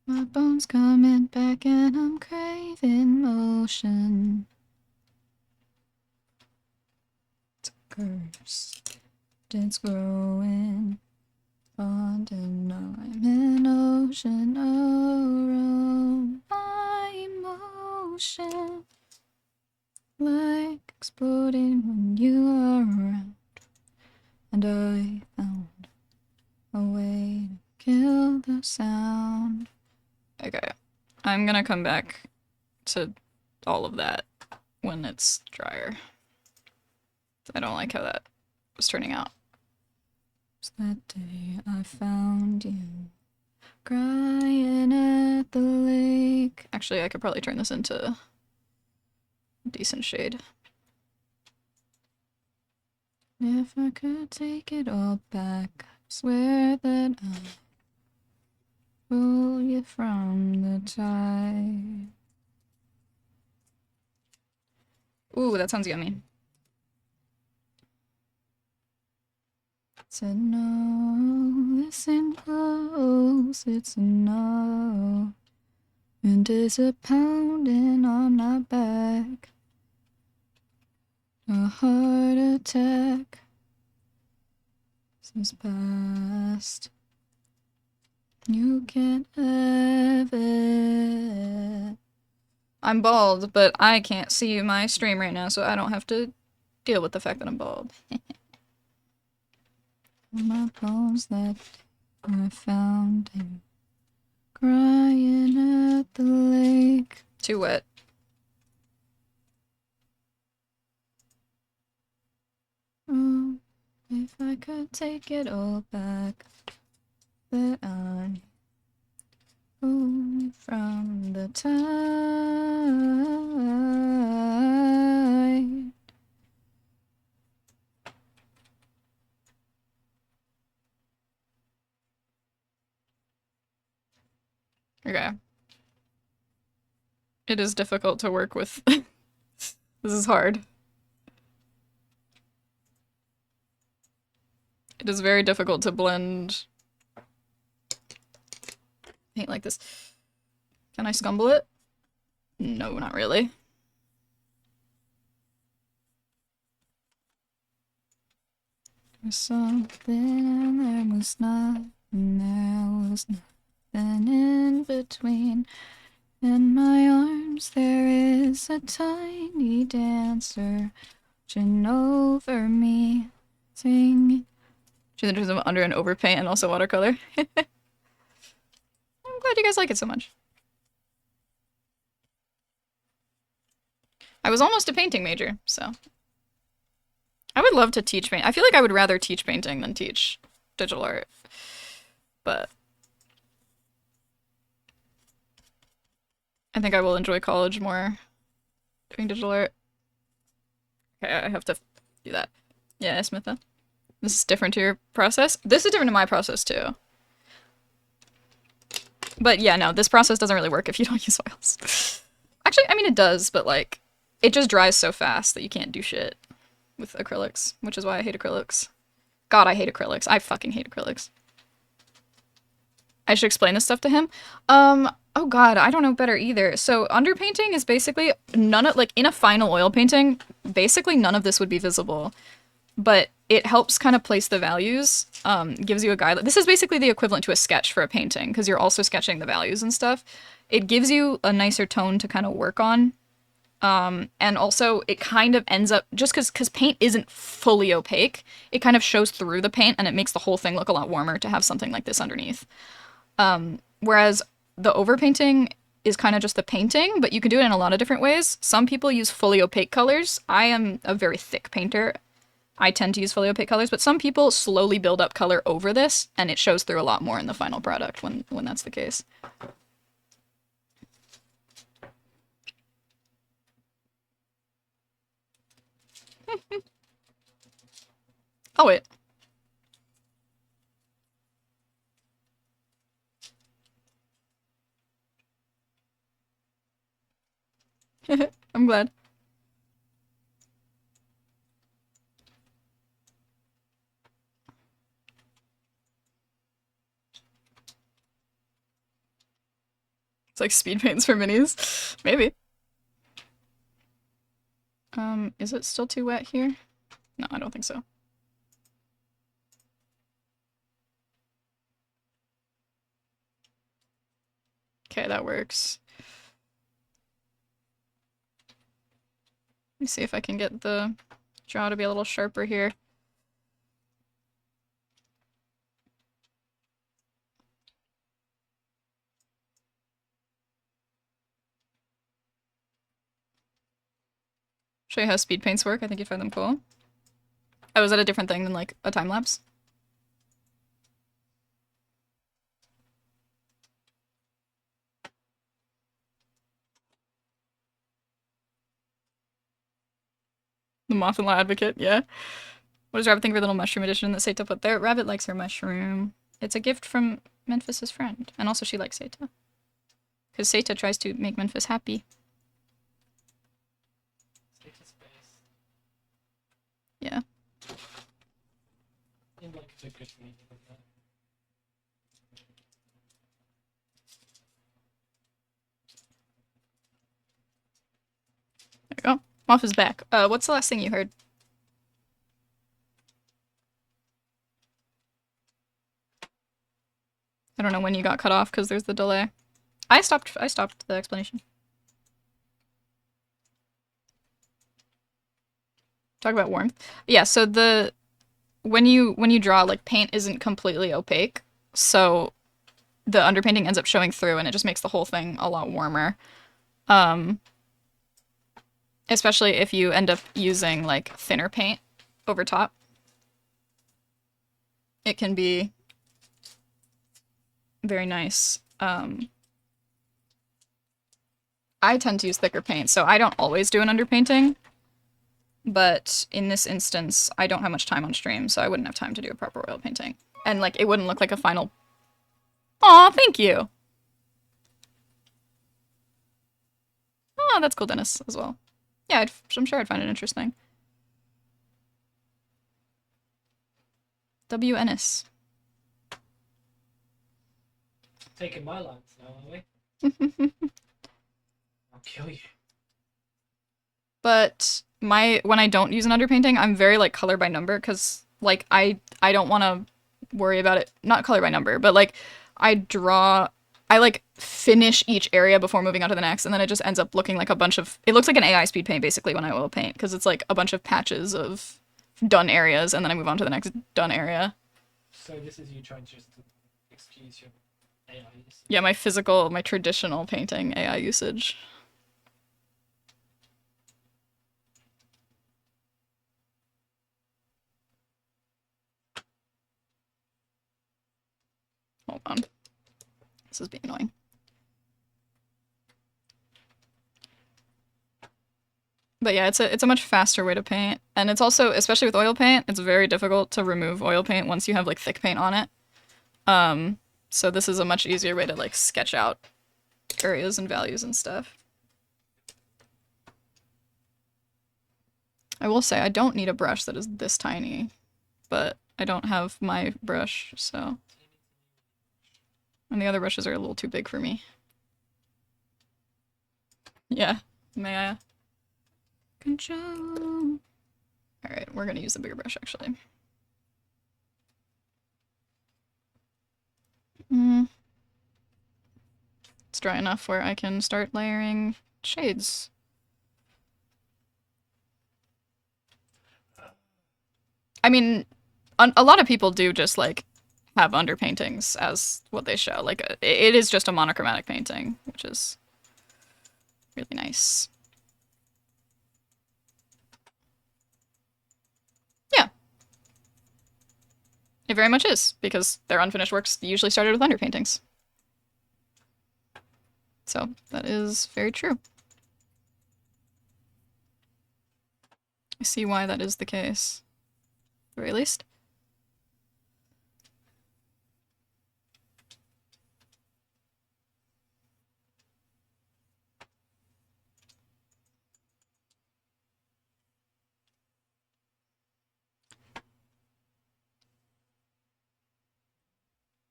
My bones coming back and I'm craving motion. It's a curse. It's growing. despondent, I'm an ocean around my emotion, like exploding when you are around. And I found a way to kill the sound. Okay, I'm gonna come back to all of that when it's drier. I don't like how that was turning out. It's that day I found you crying at the lake. Actually, I could probably turn this into decent shade. If I could take it all back, I swear that I'll pull you from the tide. Ooh, that sounds yummy. Said no, listen close, it's a no. And it's a pounding on my back. A heart attack. This is past. You can't have it. I'm bald, but I can't see my stream right now, so I don't have to deal with the fact that I'm bald. My bones that I found him crying at the lake. Too wet. Oh, if I could take it all back, that I pull from the tide. Okay. It is difficult to work with. This is hard. It is very difficult to blend paint like this. Can I scumble it? No, not really. There's something and there was not, and there was nothing in between. In my arms there is a tiny dancer watching over me, singing. She's under an overpaint and also watercolor. I'm glad you guys like it so much. I was almost a painting major, so. I would love to teach paint. I feel like I would rather teach painting than teach digital art. But I think I will enjoy college more doing digital art. Okay, I have to do that. Yeah, Smitha. This is different to your process? This is different to my process too. But yeah, no, this process doesn't really work if you don't use oils. Actually, I mean it does, but like, it just dries so fast that you can't do shit with acrylics, which is why I hate acrylics. God, I hate acrylics. I fucking hate acrylics. I should explain this stuff to him. Oh god, I don't know better either. So underpainting is basically none of, like in a final oil painting, basically none of this would be visible. But it helps kind of place the values, gives you a guide. This is basically the equivalent to a sketch for a painting, because you're also sketching the values and stuff. It gives you a nicer tone to kind of work on. And also it kind of ends up, just because paint isn't fully opaque, it kind of shows through the paint and it makes the whole thing look a lot warmer to have something like this underneath. Whereas the overpainting is kind of just the painting, but you can do it in a lot of different ways. Some people use fully opaque colors. I am a very thick painter. I tend to use fully opaque colors, but some people slowly build up color over this, and it shows through a lot more in the final product when that's the case. Oh wait. I'm glad. It's like speed paints for minis. Maybe. Is it still too wet here? No, I don't think so. Okay, that works. Let me see if I can get the draw to be a little sharper here. Show you how speed paints work. I think you'd find them cool. Oh, is that a different thing than like a time lapse? The Moth and Law Advocate, yeah. What does Rabbit think of her little mushroom edition that Seta put there? Rabbit likes her mushroom. It's a gift from Memphis's friend. And also she likes Seta. Because Seta tries to make Memphis happy. Yeah. Seems like it's a good meeting with that. There we go. Moth is back. What's the last thing you heard? I don't know when you got cut off because there's the delay. I stopped the explanation. Talk about warmth. Yeah, so when you draw, like, paint isn't completely opaque, so the underpainting ends up showing through and it just makes the whole thing a lot warmer. Especially if you end up using like thinner paint over top. It can be very nice. I tend to use thicker paint, so I don't always do an underpainting. But in this instance, I don't have much time on stream, so I wouldn't have time to do a proper oil painting. And like, it wouldn't look like a final... Aw, thank you! Oh, that's cool, Dennis, as well. Yeah, I'm sure I'd find it interesting. W. Ennis. Taking my lines now, are we? I'll kill you. But when I don't use an underpainting, I'm very like color by number because like I don't want to worry about it. Not color by number, but like I like finish each area before moving on to the next, and then it just ends up looking like a bunch of. It looks like an AI speed paint basically when I oil paint because it's like a bunch of patches of done areas, and then I move on to the next done area. So this is you trying just to excuse your AI usage. Yeah, my traditional painting AI usage. Hold on. This is being annoying. But yeah, it's a much faster way to paint. And it's also, especially with oil paint, it's very difficult to remove oil paint once you have like thick paint on it. So this is a much easier way to like sketch out areas and values and stuff. I will say I don't need a brush that is this tiny, but I don't have my brush, so. And the other brushes are a little too big for me. Yeah, may I? Control. Alright, we're gonna use the bigger brush actually. It's dry enough where I can start layering shades. I mean, a lot of people do just like have underpaintings as what they show. Like, it is just a monochromatic painting, which is really nice. Yeah. It very much is, because their unfinished works usually started with underpaintings. So, that is very true. I see why that is the case. At the very least.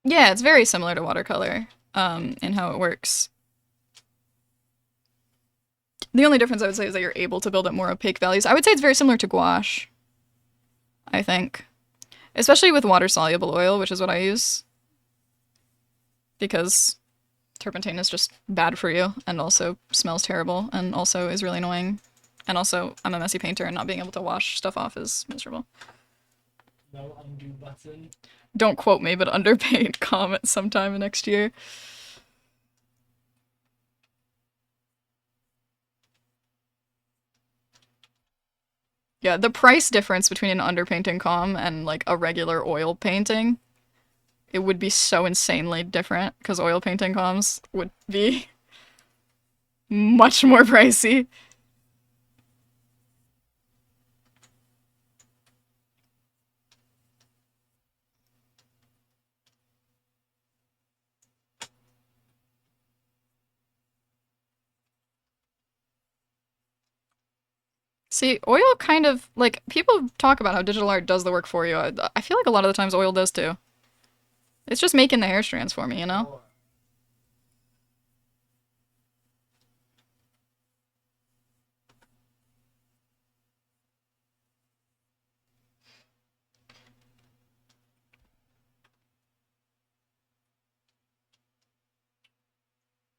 Yeah, it's very similar to watercolor, in how it works. The only difference I would say is that you're able to build up more opaque values. I would say it's very similar to gouache, I think. Especially with water-soluble oil, which is what I use. Because turpentine is just bad for you and also smells terrible and also is really annoying. And also, I'm a messy painter and not being able to wash stuff off is miserable. No undo button. Don't quote me, but underpaint comment sometime next year. Yeah, the price difference between an underpainting com and like a regular oil painting, it would be so insanely different because oil painting comms would be much more pricey. See, oil kind of like people talk about how digital art does the work for you. I feel like a lot of the times oil does too. It's just making the hair strands for me, you know? Or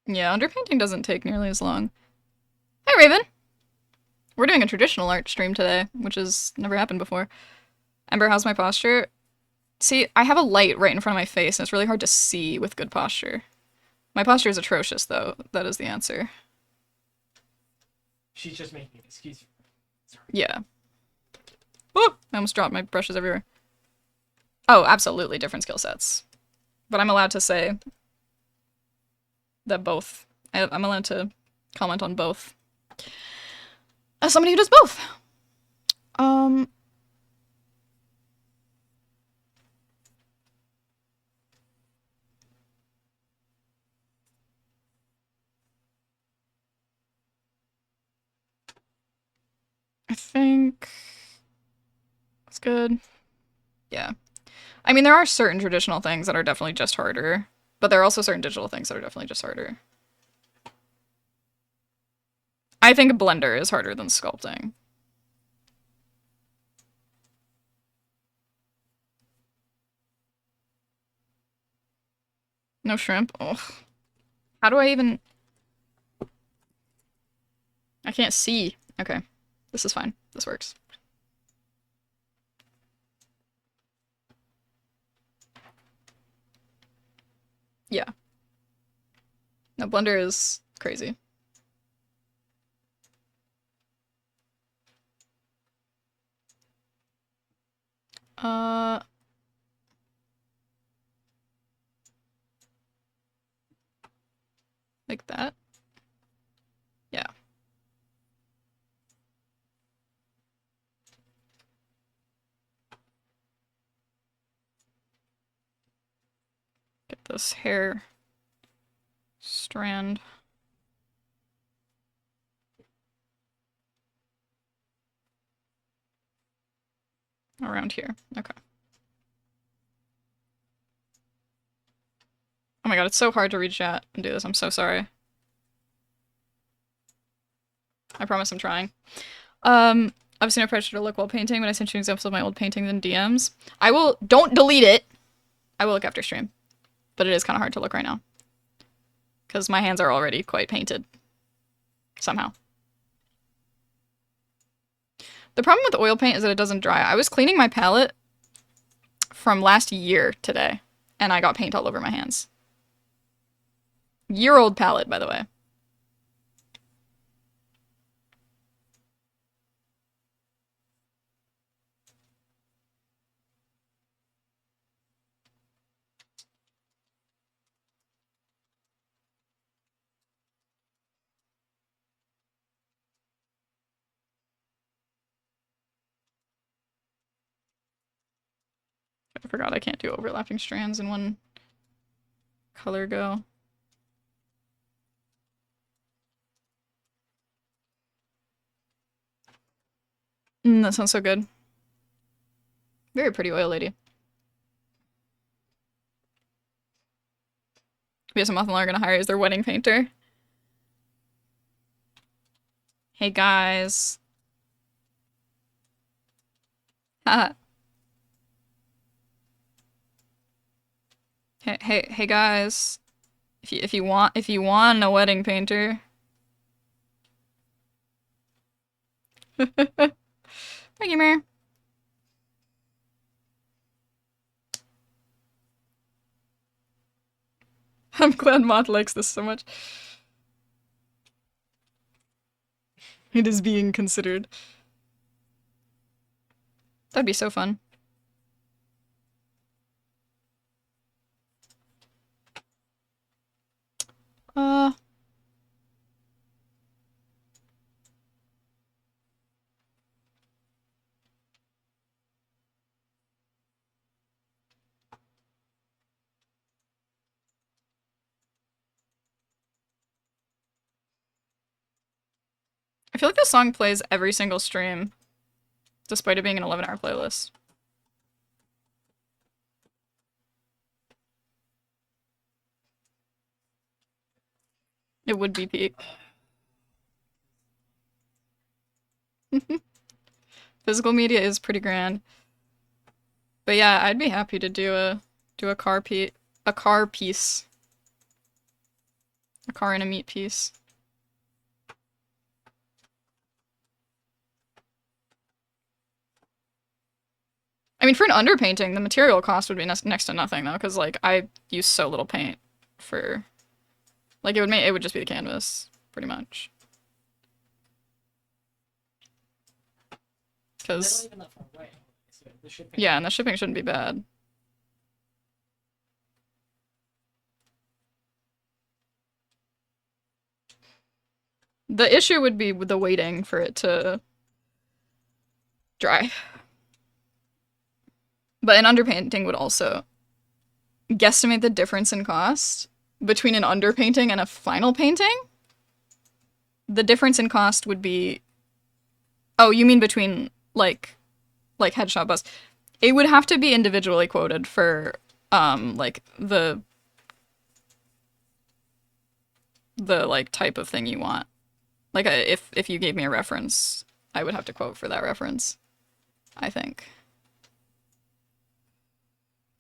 Yeah, underpainting doesn't take nearly as long. Hi, Raven! We're doing a traditional art stream today, which has never happened before. Ember, how's my posture? See, I have a light right in front of my face, and it's really hard to see with good posture. My posture is atrocious, though. That is the answer. she's just making an excuse. Sorry. Yeah. Oh, I almost dropped my brushes everywhere. Oh, absolutely different skill sets. But I'm allowed to say that both. I'm allowed to comment on both. As somebody who does both. I think it's good. Yeah. I mean, there are certain traditional things that are definitely just harder, but there are also certain digital things that are definitely just harder. I think Blender is harder than sculpting. No shrimp? Ugh. How do I even... I can't see. Okay. This is fine. This works. Yeah. No, Blender is crazy. Uh... Like that? Yeah. Get this hair strand around here. Okay. Oh my god, it's so hard to read chat and do this. I'm so sorry. I promise I'm trying. I've seen a pressure to look while painting, but I sent you examples of my old paintings in DMs. I will- don't delete it! I will look after stream. But it is kind of hard to look right now. Because my hands are already quite painted. Somehow. The problem with oil paint is that it doesn't dry. I was cleaning my palette from last year today, and I got paint all over my hands. Year-old palette, by the way. I forgot I can't do overlapping strands in one color go. That sounds so good. Very pretty oil lady. BS and Moth and Law are gonna hire as their wedding painter. Hey guys. Haha. Hey guys. If you want a wedding painter. Thank you, Mare. I'm glad Moth likes this so much. It is being considered. That'd be so fun. Uh, I feel like this song plays every single stream, despite it being an 11-hour playlist. It would be peak. Physical media is pretty grand. But yeah, I'd be happy to do a car piece. A car piece. A car and a meat piece. I mean, for an underpainting, the material cost would be next to nothing, though, because, like, I use so little paint for... Like, it would just be the canvas, pretty much. Because... Yeah, and the shipping shouldn't be bad. The issue would be with the waiting for it to dry. But an underpainting would also guesstimate the difference in cost between an underpainting and a final painting. The difference in cost would be... Oh, you mean between, like headshot bust. It would have to be individually quoted for, like, the like, type of thing you want. Like, if you gave me a reference, I would have to quote for that reference, I think.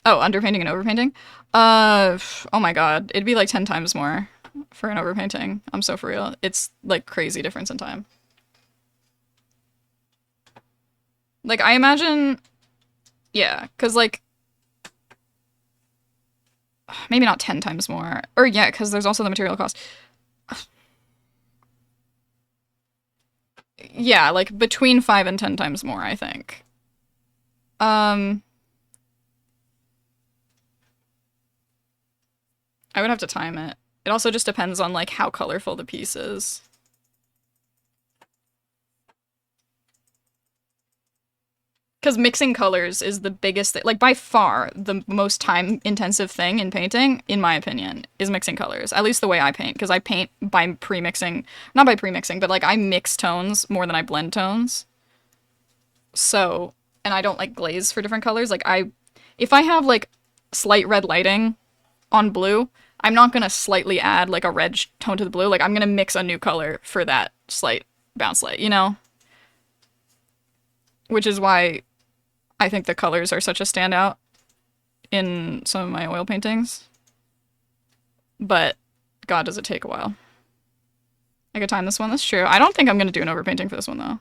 Oh, underpainting and overpainting? Oh my god. It'd be like 10 times more for an overpainting. I'm so for real. It's, like, crazy difference in time. Like, I imagine... Yeah, because, like... Maybe not 10 times more. Or, yeah, because there's also the material cost. Yeah, like, between 5 and 10 times more, I think. I would have to time it. It also just depends on, like, how colorful the piece is. Because mixing colors is the biggest thing. Like, by far, the most time-intensive thing in painting, in my opinion, is mixing colors. At least the way I paint. Because I paint by pre-mixing. Not by pre-mixing, but, like, I mix tones more than I blend tones. So, and I don't, like, glaze for different colors. Like, if I have, like, slight red lighting on blue, I'm not gonna slightly add, like, a red tone to the blue. Like, I'm gonna mix a new color for that slight bounce light, you know? Which is why I think the colors are such a standout in some of my oil paintings. But, god, does it take a while. I could time this one, that's true. I don't think I'm gonna do an overpainting for this one, though.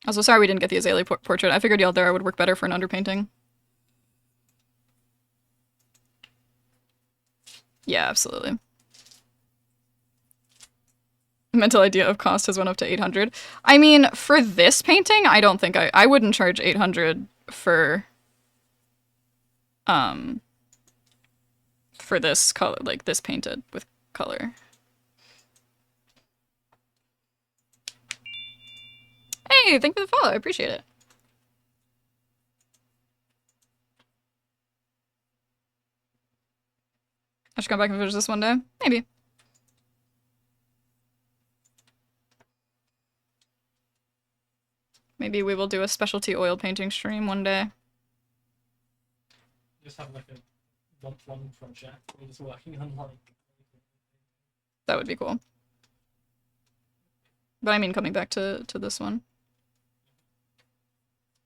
Also, sorry we didn't get the Azalea portrait. I figured Yaldera would work better for an underpainting. Yeah, absolutely. Mental idea of cost has went up to 800. I mean, for this painting, I don't think I wouldn't charge 800 for this color, like this painted with color. Hey, thank you for the follow. I appreciate it. I should come back and finish this one day. Maybe. Maybe we will do a specialty oil painting stream one day. Just have like a month-long project we're just working on, like... That would be cool. But I mean coming back to this one.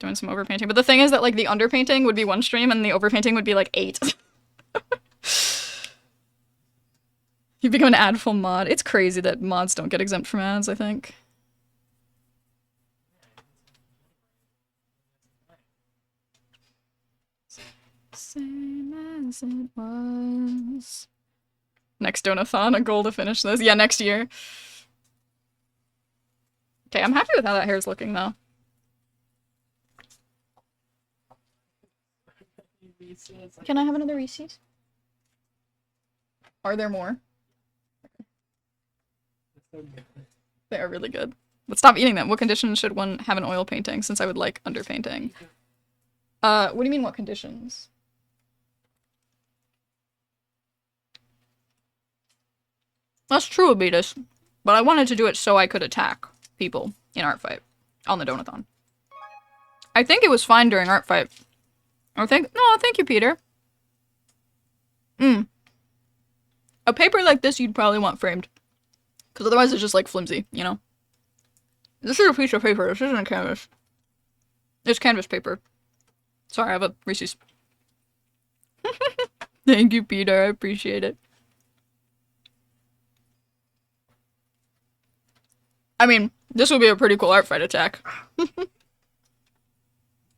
doing some overpainting. But the thing is that, like, the underpainting would be one stream and the overpainting would be, like, 8. You become an ad full mod. It's crazy that mods don't get exempt from ads, I think. Same as it was. Next donathon, a goal to finish this. Yeah, next year. Okay, I'm happy with how that hair's looking, though. Can I have another Reese's? Are there more? They are really good. But stop eating them. What conditions should one have an oil painting, since I would like underpainting? What do you mean what conditions? That's true, Abetus. But I wanted to do it so I could attack people in art fight on the donathon. I think it was fine during art fight. No, thank you, Peter. A paper like this you'd probably want framed. Because otherwise it's just, like, flimsy, you know? This is a piece of paper. This isn't a canvas. It's canvas paper. Sorry, I have a Reese's. Thank you, Peter. I appreciate it. I mean, this would be a pretty cool art fight attack. You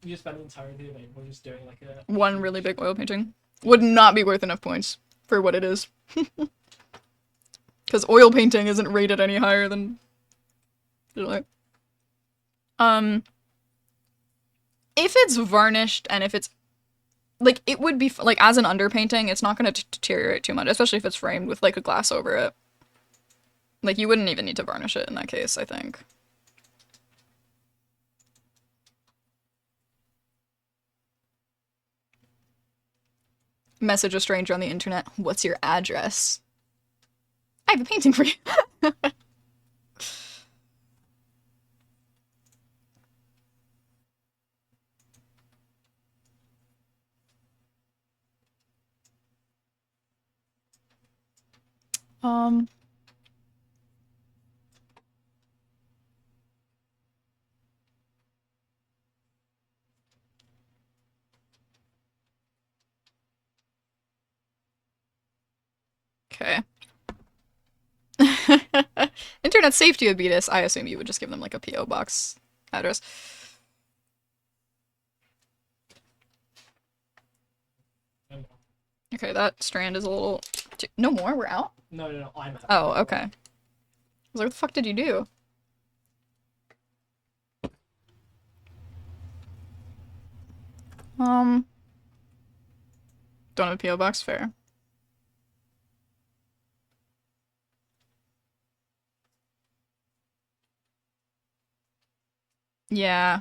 just spend the entirety of it. We're just doing like a One really big oil painting. Would not be worth enough points for what it is. Because oil painting isn't rated any higher than... If it's varnished and if it's... Like, it would be... Like, as an underpainting, it's not going to deteriorate too much. Especially if it's framed with, like, a glass over it. Like, you wouldn't even need to varnish it in that case, I think. Message a stranger on the internet. What's your address? I have a painting for you. Okay. Internet safety would beat us. I assume you would just give them like a P.O. box address. Okay, that strand is a little... No more? We're out? No, I'm out. Oh, okay. I was like, what the fuck did you do? Don't have a P.O. box? Fair. Yeah.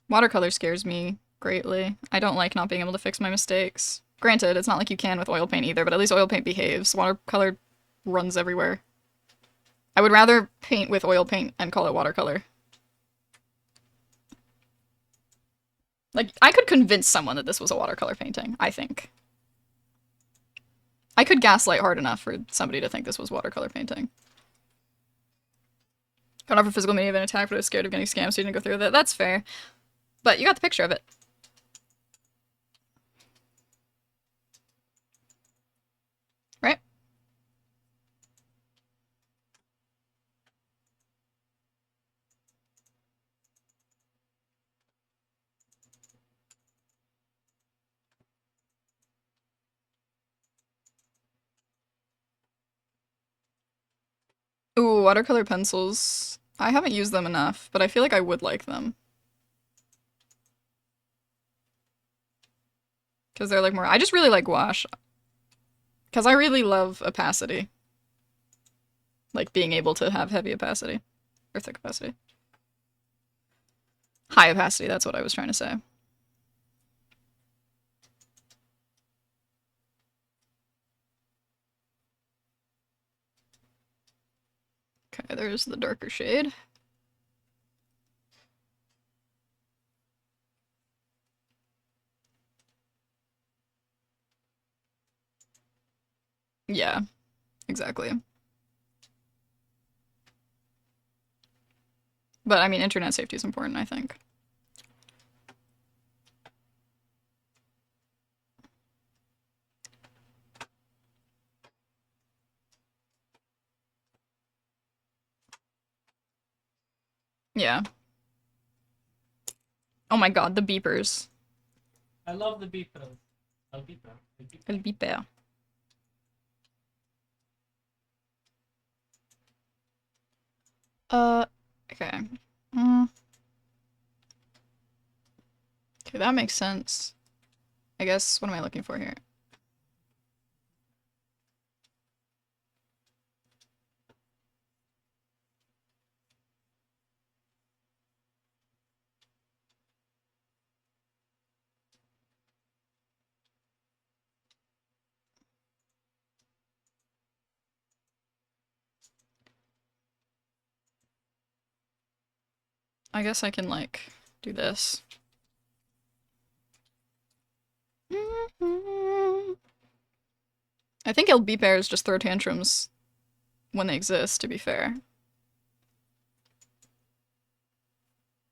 Watercolor scares me greatly. I don't like not being able to fix my mistakes. Granted, it's not like you can with oil paint either, but at least oil paint behaves. Watercolor runs everywhere. I would rather paint with oil paint and call it watercolor. Like, I could convince someone that this was a watercolor painting, I think. I could gaslight hard enough for somebody to think this was watercolor painting. Got off for physical media of an attack, but I was scared of getting scammed, so you didn't go through with it. That's fair. But you got the picture of it. Right? Ooh, watercolor pencils. I haven't used them enough, but I feel like I would like them. Because they're like more... I just really like gouache. Because I really love opacity. Like being able to have heavy opacity. Or thick opacity. High opacity, that's what I was trying to say. Okay, there's the darker shade. Yeah, exactly. But I mean, internet safety is important, I think. Yeah. Oh my god, the beepers. I love the beepers. El beeper. El beeper. El beeper. Okay. Mm. Okay, that makes sense. I guess, what am I looking for here? I guess I can, like, do this. I think LB bears just throw tantrums when they exist, to be fair.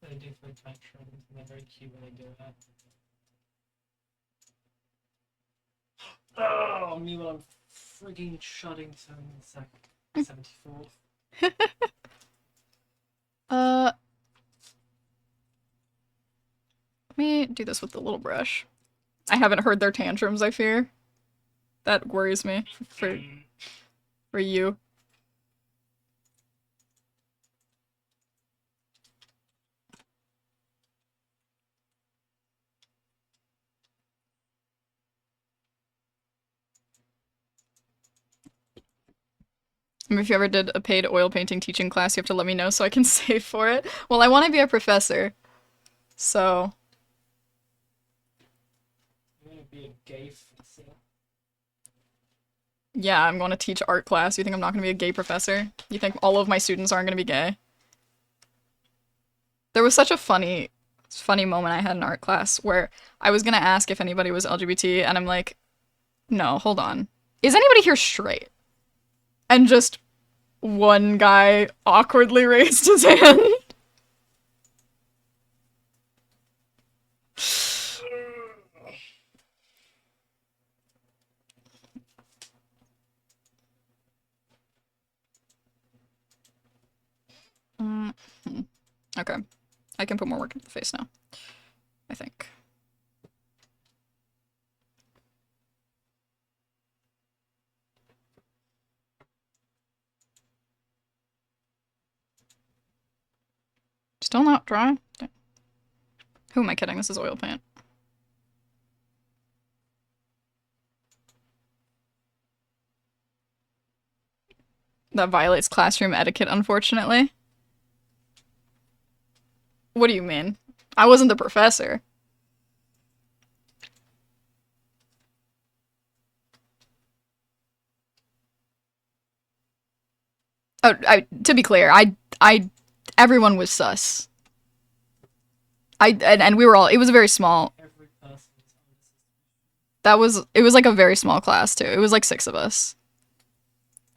They do throw tantrums, and they're very cute when they do that. Oh, meanwhile I'm frigging shutting to 74th. Let me do this with the little brush. I haven't heard their tantrums, I fear. That worries me for you. I mean, if you ever did a paid oil painting teaching class, you have to let me know so I can save for it. Well, I want to be a professor, so... You want to be a gay professor? Yeah, I'm going to teach art class. You think I'm not going to be a gay professor? You think all of my students aren't going to be gay? There was such a funny moment I had in art class where I was going to ask if anybody was LGBT, and I'm like, no, hold on. Is anybody here straight? And just one guy awkwardly raised his hand. Okay. I can put more work into the face now. I think. Still not dry? Who am I kidding? This is oil paint. That violates classroom etiquette, unfortunately. What do you mean? I wasn't the professor. Oh, to be clear, everyone was sus. And we were all, it was a very small, Every person is on this. it was like a very small class too. It was like 6 of us.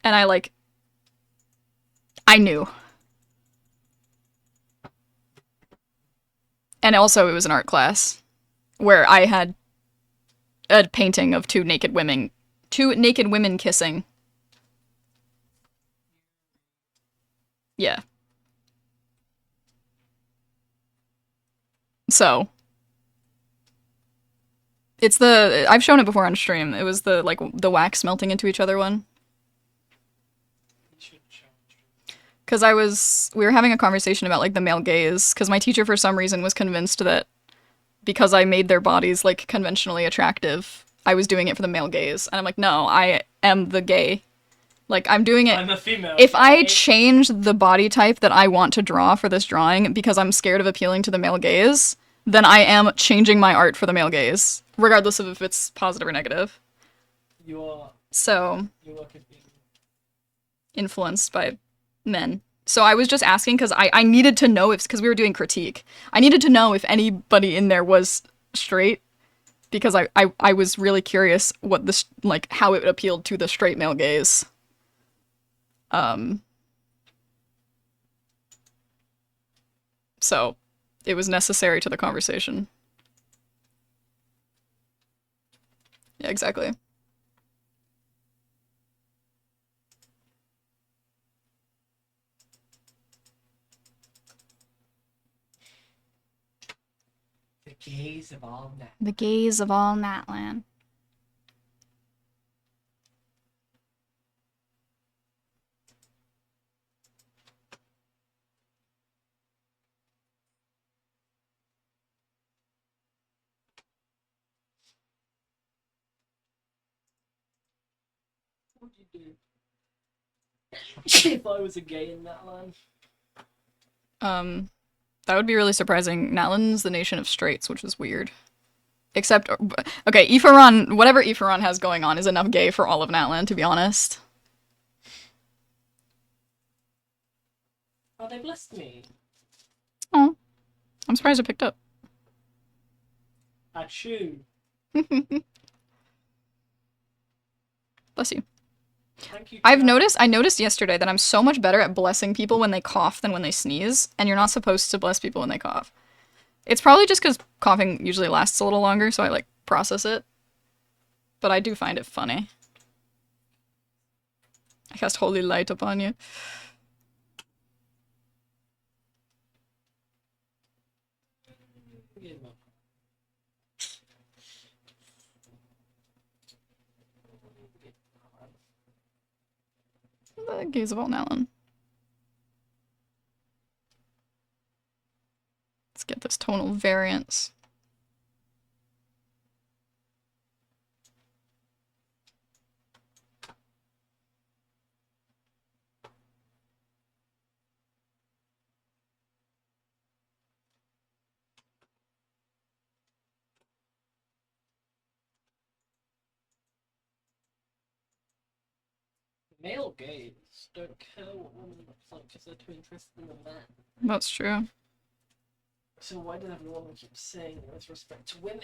And I knew. And also it was an art class where I had a painting of two naked women kissing. Yeah. So it's I've shown it before on stream. It was the wax melting into each other one. You should challenge. Because we were having a conversation about like the male gaze, because my teacher for some reason was convinced that because I made their bodies like conventionally attractive, I was doing it for the male gaze. And I'm like, no, I am the gay. Like, I'm doing it. I'm a female. If I change the body type that I want to draw for this drawing because I'm scared of appealing to the male gaze, then I am changing my art for the male gaze, regardless of if it's positive or negative. You are. So, You are being influenced by men. So I was just asking because I needed to know if, because we were doing critique, I needed to know if anybody in there was straight, because I was really curious what this, like, how it appealed to the straight male gaze. So it was necessary to the conversation. Yeah, exactly. The gaze of all that. The gaze of all Natlan. What would you do if I was a gay in that land? That would be really surprising. Natlan's the nation of straights, which is weird. Except, okay, Ephron, whatever Ephron has going on is enough gay for all of Natlan, to be honest. Oh, they blessed me. Oh, I'm surprised it picked up. Achoo. Bless you. Thank you. I noticed yesterday that I'm so much better at blessing people when they cough than when they sneeze, and you're not supposed to bless people when they cough. It's probably just because coughing usually lasts a little longer, so I, like, process it. But I do find it funny. I cast holy light upon you. The gaze of all Natlan. Let's get this tonal variance. Male gays don't care what women look like because they're too interested in the man. That's true. So why does everyone keep saying with respect to women?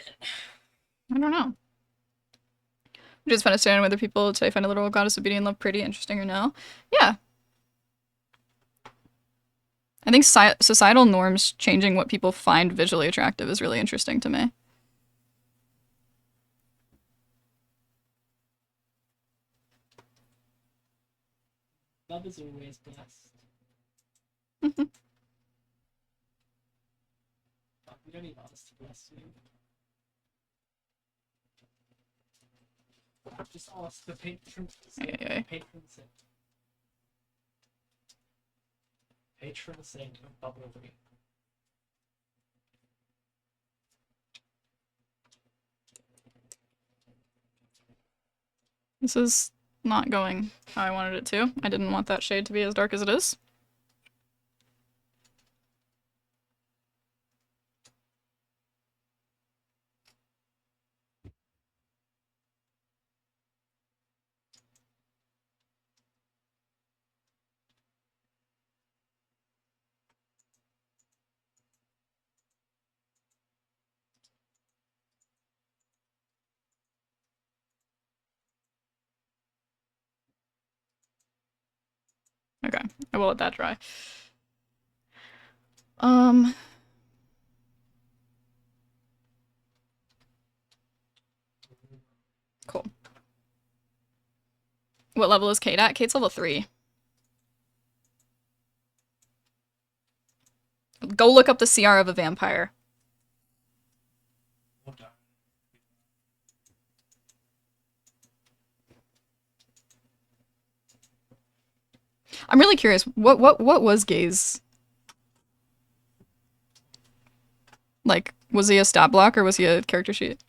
I don't know. I'm just understanding whether people today find a literal goddess of beauty and love pretty, interesting, or no. Yeah. I think societal norms changing what people find visually attractive is really interesting to me. Love is always blessed. But we don't need others to bless you. Just ask the patron. Patron saint. Patron saint of bubblery. This is not going how I wanted it to. I didn't want that shade to be as dark as it is. Okay, I will let that dry. Cool. What level is Kate at? Kate's level 3. Go look up the CR of a vampire. I'm really curious. What was Gaze? Like, was he a stat block or was he a character sheet?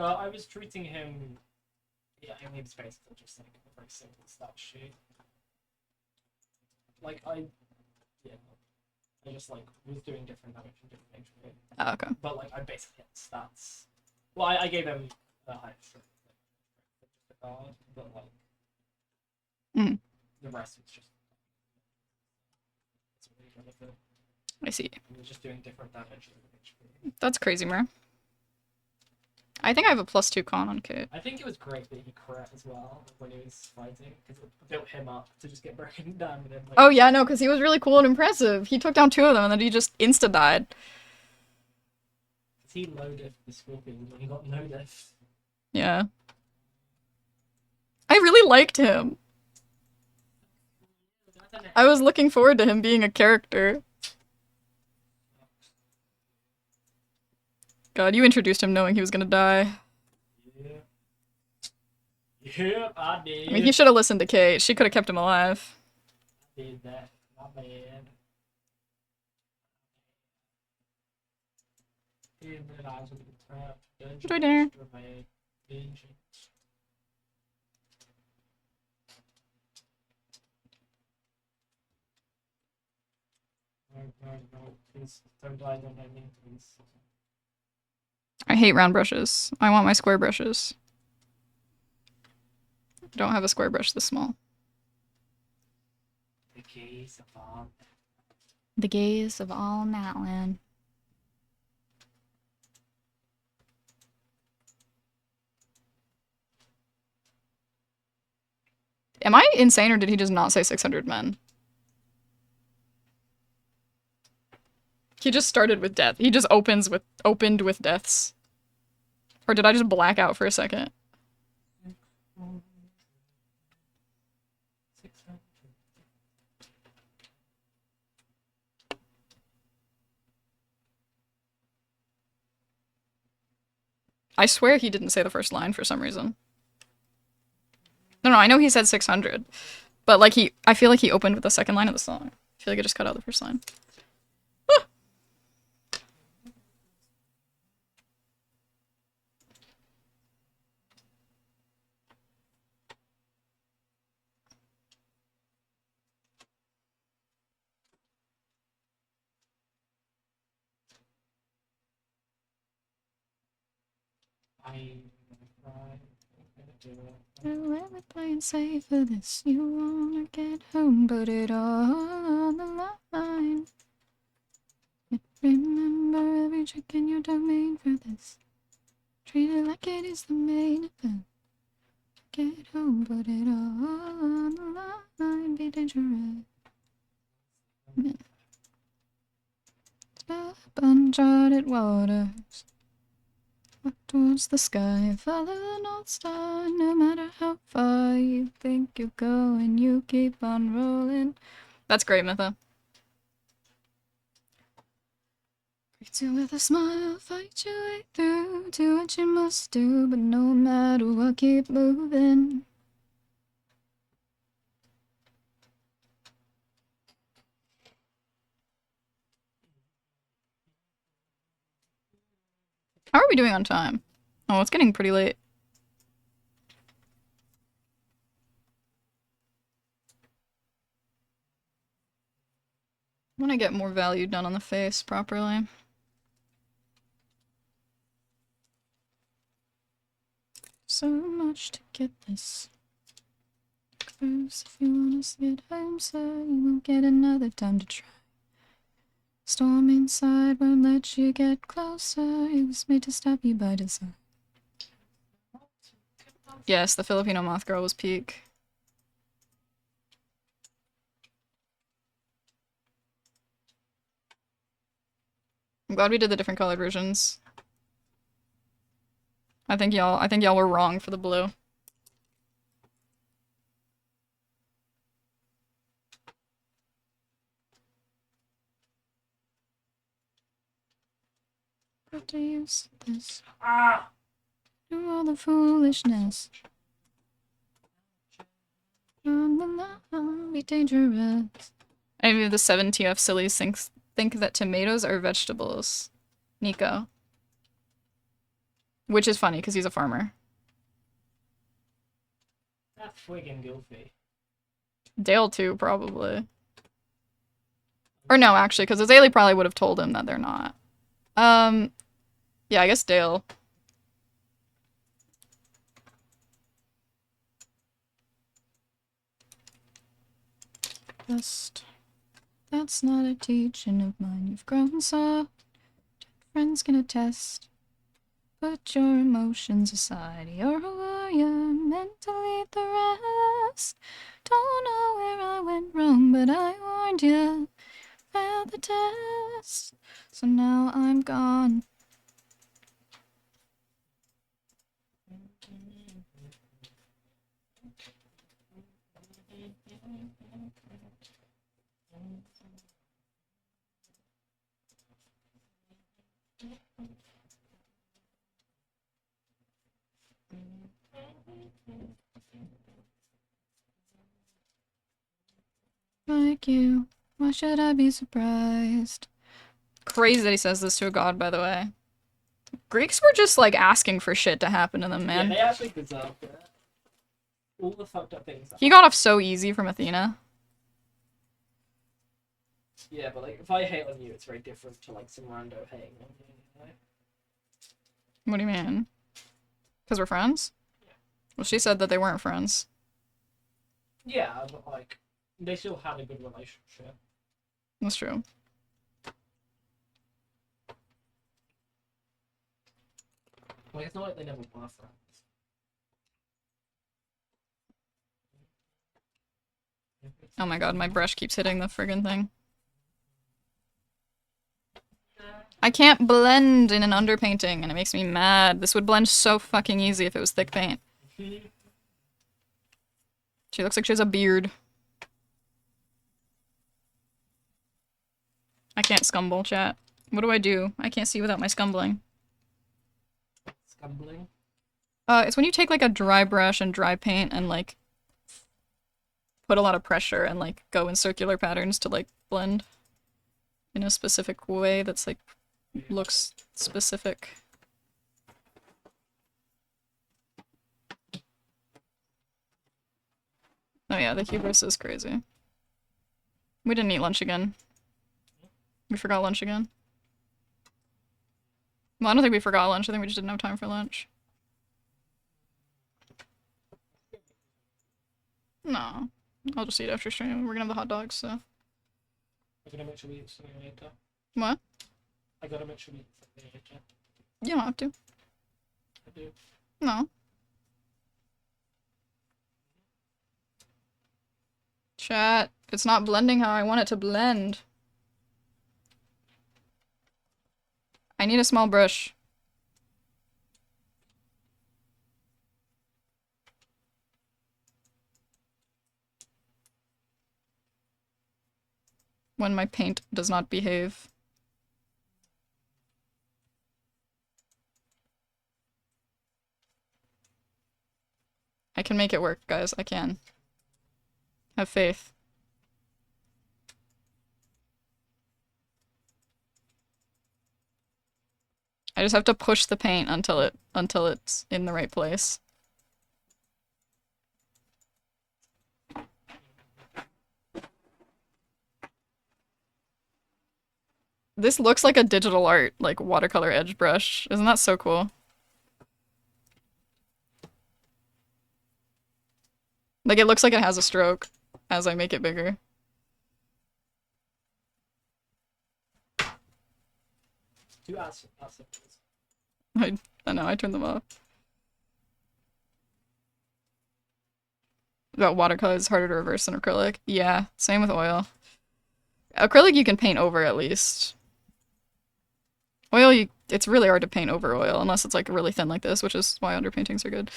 I was treating him. Yeah, he was basically just like a very simple stat sheet. Like I just like was doing different damage and different things with it. Oh, okay. But like I basically had stats. Well, I gave him a high strength, the guard, but like the rest was just. It's really relevant. I see. We're just doing different damage. That's crazy, Mer. I think I have a +2 con on Kate. I think it was great that he crit as well when he was fighting, because it built him up to just get broken down and then, like, Oh yeah, no, because he was really cool and impressive. He took down 2 of them and then he just insta-died. He low-diffed the Scorpions when he got no-diff. Yeah. I really liked him. I was looking forward to him being a character. God, you introduced him knowing he was gonna die. Yeah. Yep, I did. I mean, he should have listened to Kate. She could have kept him alive. I did that. Not bad. Didn't realize it was a trap. Enjoy dinner. Vengeance. No. Please don't die on my name, please. I hate round brushes. I want my square brushes. I don't have a square brush this small. The gaze of all. The gaze of all Matland. Am I insane or did he just not say 600 men? He just started with death. He just opened with deaths. Or did I just black out for a second? I swear he didn't say the first line for some reason. No, I know he said 600. But like I feel like he opened with the second line of the song. I feel like I just cut out the first line. Ah! We're playing safe for this. You wanna get home, put it all on the line. Remember every trick in your domain for this. Treat it like it is the main event. Get home, put it all on the line. Be dangerous. Stop uncharted waters. Look towards the sky, follow the North Star. No matter how far you think you're going, you keep on rolling. That's great, Mytha. Greet you with a smile, fight your way through. Do what you must do, but no matter what, keep moving. How are we doing on time? Oh, it's getting pretty late. I want to get more value done on the face properly. So much to get this. First, if you want to get home, sir, you won't get another time to try. Storm inside won't let you get closer. It was made to stop you by design. Yes, the Filipino moth girl was peak. I'm glad we did the different colored versions. I think y'all were wrong for the blue. What do you use this? Do all the foolishness. On the line, be dangerous. Any of the 7 TF sillies think that tomatoes are vegetables. Nico. Which is funny, because he's a farmer. That friggin' goofy. Dale too, probably. Or no, actually, because Azalea probably would have told him that they're not. Yeah, I guess Dale. Just, that's not a teaching of mine. You've grown soft. Friends can attest. Put your emotions aside. You're a warrior, meant to lead the rest. Don't know where I went wrong, but I warned you. Failed the test. So now I'm gone. Like you. Why should I be surprised? Crazy that he says this to a god, by the way. Greeks were just like asking for shit to happen to them, man. Yeah, they actually deserved it. All the fucked up things. He got off so easy from Athena. Yeah, but like if I hate on you, it's very different to like some rando hating on you. You know? What do you mean? Because we're friends? Yeah. Well, she said that they weren't friends. Yeah, but like they still had a good relationship. That's true. Like it's not like they never were friends. Oh my god, my brush keeps hitting the friggin' thing. I can't blend in an underpainting, and it makes me mad. This would blend so fucking easy if it was thick paint. She looks like she has a beard. I can't scumble, chat. What do I do? I can't see without my scumbling. Scumbling? It's when you take like a dry brush and dry paint and like put a lot of pressure and like go in circular patterns to like blend in a specific way that's like looks specific. Oh yeah, the hubris is crazy. We didn't eat lunch again. We forgot lunch again. Well, I don't think we forgot lunch. I think we just didn't have time for lunch. No. I'll just eat after stream. We're gonna have the hot dogs, so. I gotta make sure we eat something later. What? I gotta make sure we eat something later. You don't have to. I do. No. Chat. It's not blending how I want it to blend. I need a small brush. When my paint does not behave. I can make it work, guys. I can. Have faith. I just have to push the paint until it's in the right place. This looks like a digital art, like watercolor edge brush. Isn't that so cool? Like it looks like it has a stroke as I make it bigger. Do ask please. I know, I turned them off. About watercolor is harder to reverse than acrylic. Yeah, same with oil. Acrylic you can paint over at least. Oil, it's really hard to paint over oil unless it's like really thin like this, which is why underpaintings are good.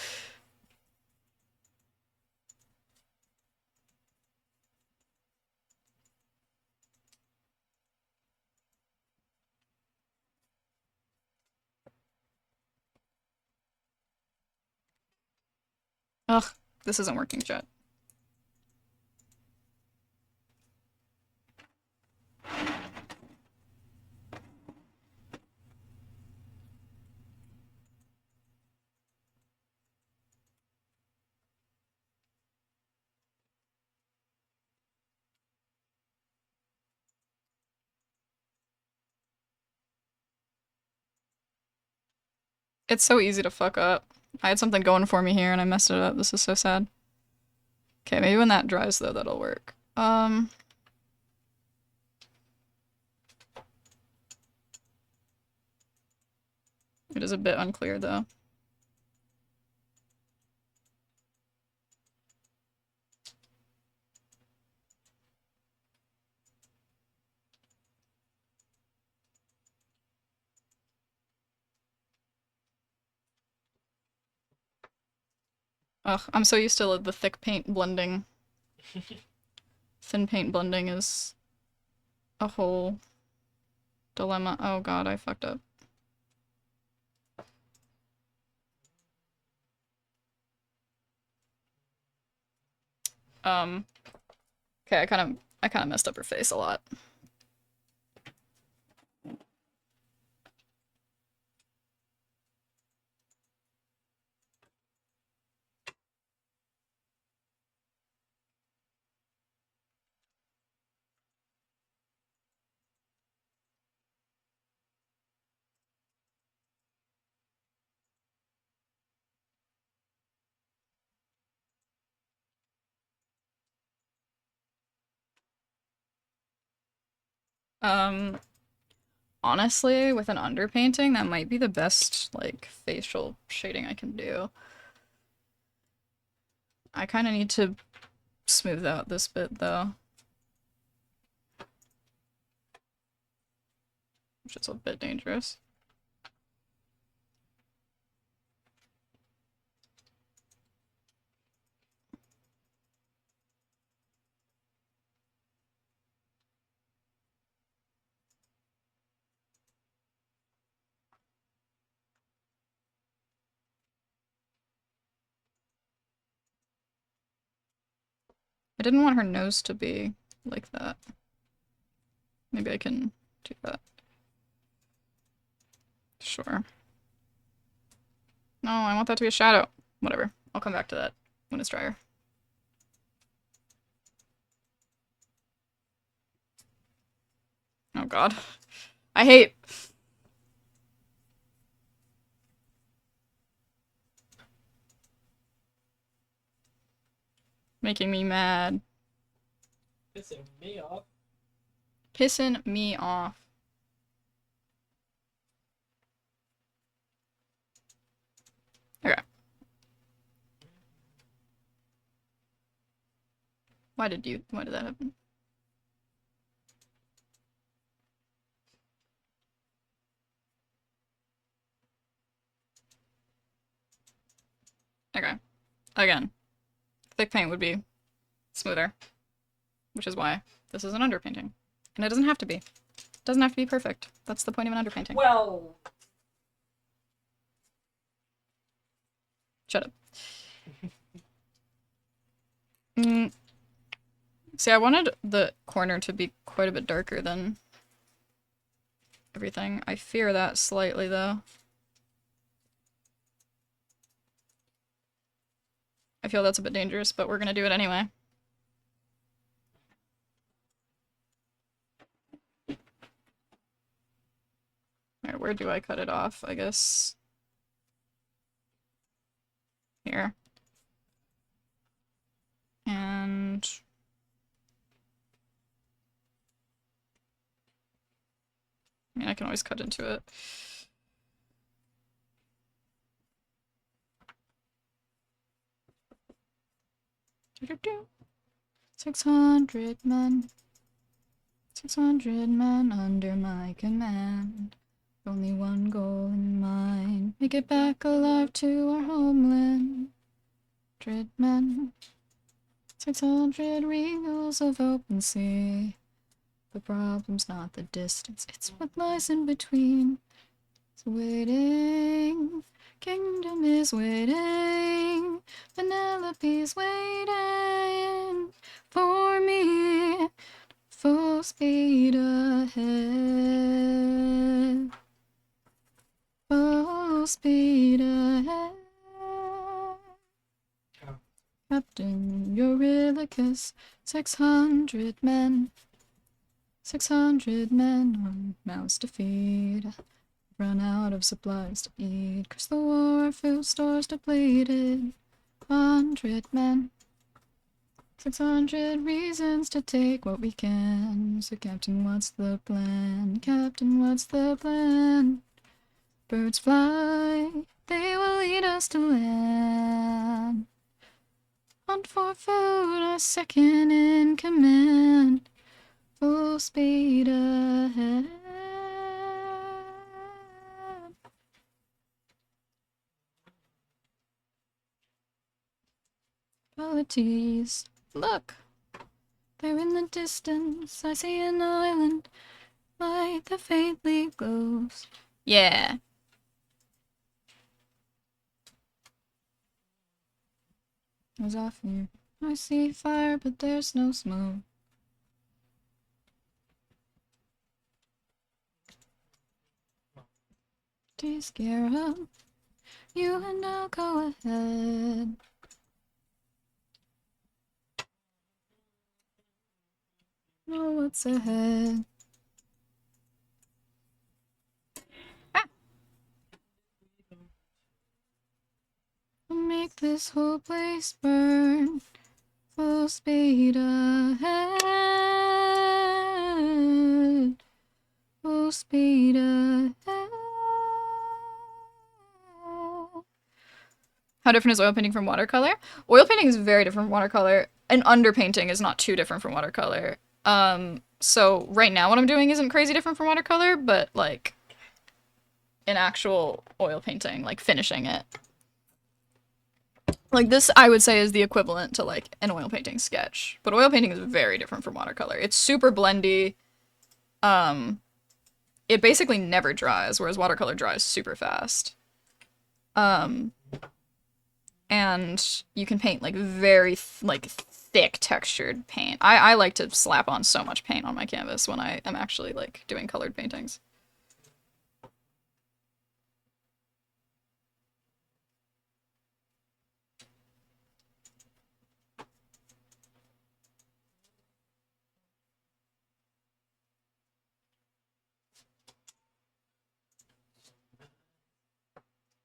Ugh, this isn't working, chat. It's so easy to fuck up. I had something going for me here and I messed it up. This is so sad. Okay, maybe when that dries though, that'll work. It is a bit unclear though. Ugh, I'm so used to the thick paint blending. Thin paint blending is a whole dilemma. Oh god, I fucked up. Okay, I I kind of messed up her face a lot. Um, honestly, with an underpainting, that might be the best, like, facial shading I can do. I kind of need to smooth out this bit, though. Which is a bit dangerous. I didn't want her nose to be like that. Maybe I can do that. Sure. No, I want that to be a shadow. Whatever. I'll come back to that when it's drier. Oh god. I hate... making me mad. Pissing me off. Pissing me off. Okay. Why did that happen? Okay. Again. Thick paint would be smoother. Which is why this is an underpainting. And it doesn't have to be. It doesn't have to be perfect. That's the point of an underpainting. Well... Shut up. See, I wanted the corner to be quite a bit darker than everything. I fear that slightly, though. I feel that's a bit dangerous, but we're gonna do it anyway. Alright, where do I cut it off? I guess... here. And... I mean, I can always cut into it. Do-do-do. 600 men. 600 men under my command. Only one goal in mind. Make it back alive to our homeland. 100 men. 600 regals of open sea. The problem's not the distance, it's what lies in between. It's waiting. Kingdom is waiting. Penelope's waiting for me. Full speed ahead. Full speed ahead. Captain Eurylochus, 600 men. 600 men on mouths to feed. Run out of supplies to eat, 'cause the war food stores depleted. 100 men. 600 reasons to take what we can. So Captain, what's the plan? Captain, what's the plan? Birds fly, they will lead us to land. Hunt for food, our second in command. Full speed ahead. Qualities. Look! There in the distance, I see an island. Light that faintly glows. Yeah. I was off here. I see fire, but there's no smoke. Stay scared. You and I'll go ahead. Know what's ahead. Ah! Make this whole place burn. Full speed ahead. Full speed ahead. How different is oil painting from watercolor? Oil painting is very different from watercolor. And underpainting is not too different from watercolor. So right now what I'm doing isn't crazy different from watercolor, but like in actual oil painting, like finishing it. Like this, I would say, is the equivalent to like an oil painting sketch. But oil painting is very different from watercolor. It's super blendy. It basically never dries, whereas watercolor dries super fast. And you can paint like very thick textured paint. I like to slap on so much paint on my canvas when I am actually like doing colored paintings.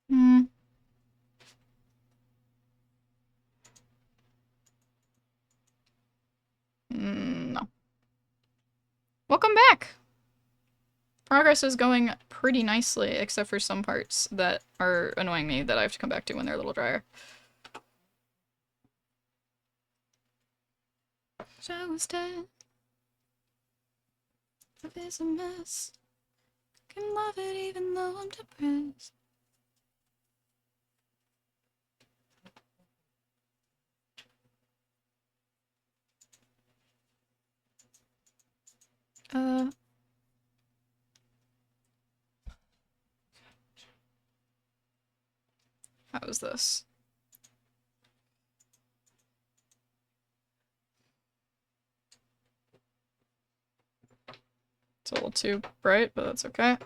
Hmm. No. Welcome back! Progress is going pretty nicely, except for some parts that are annoying me that I have to come back to when they're a little drier. Shower's dead. Life is a mess. Can love it even though I'm depressed. How is this? It's a little too bright, but that's okay.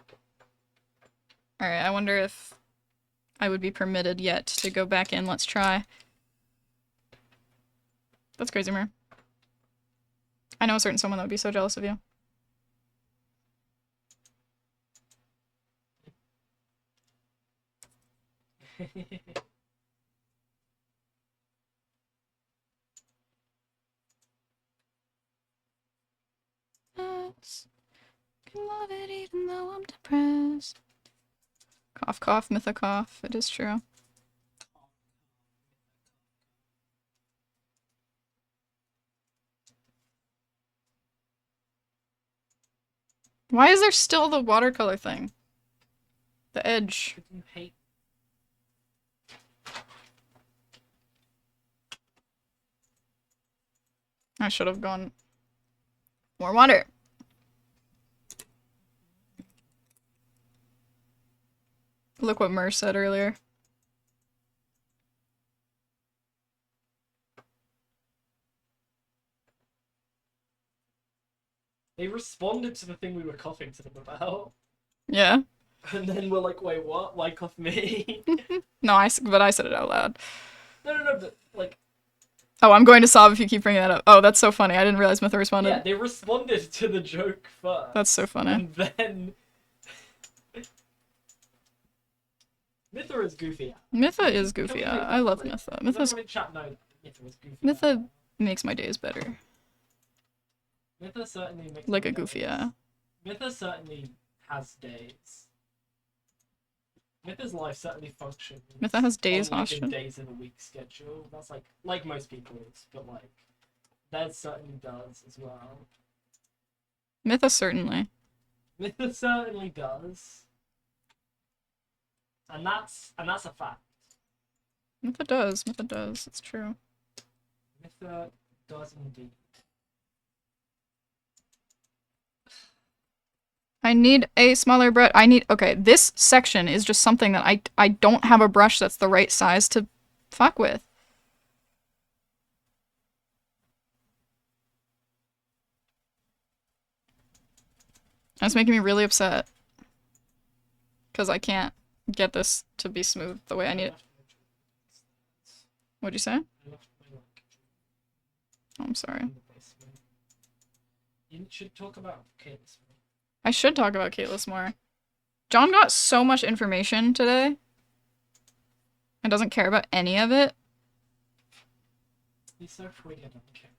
Alright, I wonder if I would be permitted yet to go back in. Let's try. That's crazy, Mir. I know a certain someone that would be so jealous of you. Can love it even though I'm depressed. Cough, cough, mytha cough. It is true. Why is there still the watercolor thing? The edge. You hate. I should have gone more water. Look what Mer said earlier. They responded to the thing we were coughing to them about. Yeah. And then we're like, wait, what? Why cough me? No, but I said it out loud. No, but like. Oh, I'm going to sob if you keep bringing that up. Oh, that's so funny. I didn't realize Mytha responded. Yeah, they responded to the joke first. That's so funny. And then. Mytha is goofy. Mytha is goofy. I love Mytha. Mytha makes my days better. Mytha certainly makes like a goofy. Mytha certainly has days. Mytha's life certainly functions. Mytha has days, on, like, a days in a week schedule. That's like most people's, but like that certainly does as well. Mytha certainly. Mytha certainly does. And that's a fact. Mytha does. Mytha does. It's true. Mytha does indeed. I need a smaller brush. Okay, this section is just something that I don't have a brush that's the right size to fuck with. That's making me really upset. because I can't get this to be smooth the way I need it. What'd you say? Oh, I'm sorry. You should talk about kids. I should talk about Caitlys more. John got so much information today and doesn't care about any of it. He's so free, I don't care.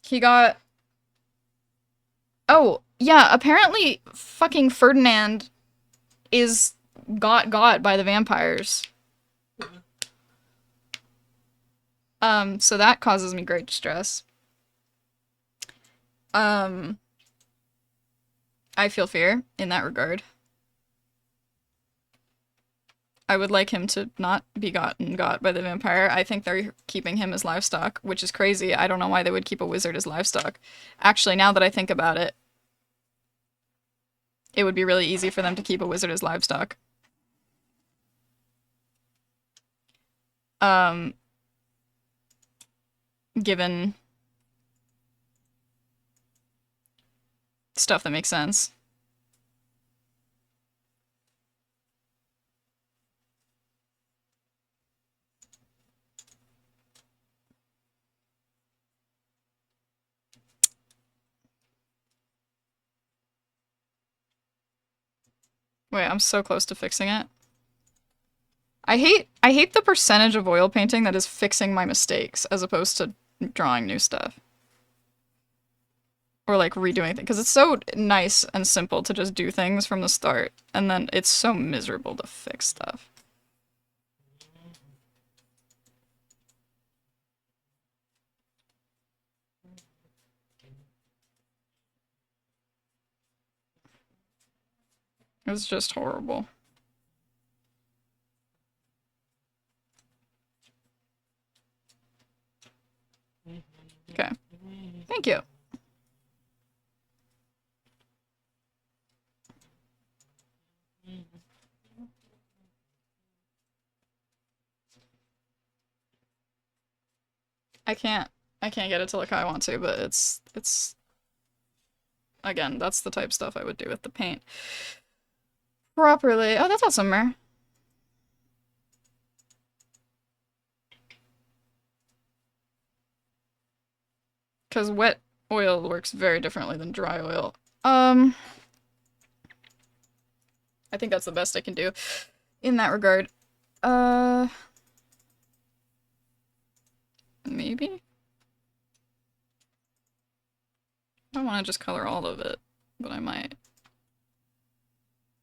He got... Oh, yeah, apparently fucking Ferdinand is got by the vampires. So that causes me great distress. I feel fear in that regard. I would like him to not be got by the vampire. I think they're keeping him as livestock, which is crazy. I don't know why they would keep a wizard as livestock. Actually, now that I think about it, it would be really easy for them to keep a wizard as livestock. Given stuff that makes sense. Wait, I'm so close to fixing it. I hate the percentage of oil painting that is fixing my mistakes as opposed to drawing new stuff. Or like redoing things, because it's so nice and simple to just do things from the start, and then it's so miserable to fix stuff. It's just horrible. Okay. Thank you. I can't get it to look how I want to, but it's again, that's the type of stuff I would do with the paint. Properly. Oh, that's awesome, Mer. Because wet oil works very differently than dry oil. I think that's the best I can do in that regard. Maybe? I don't want to just color all of it, but I might.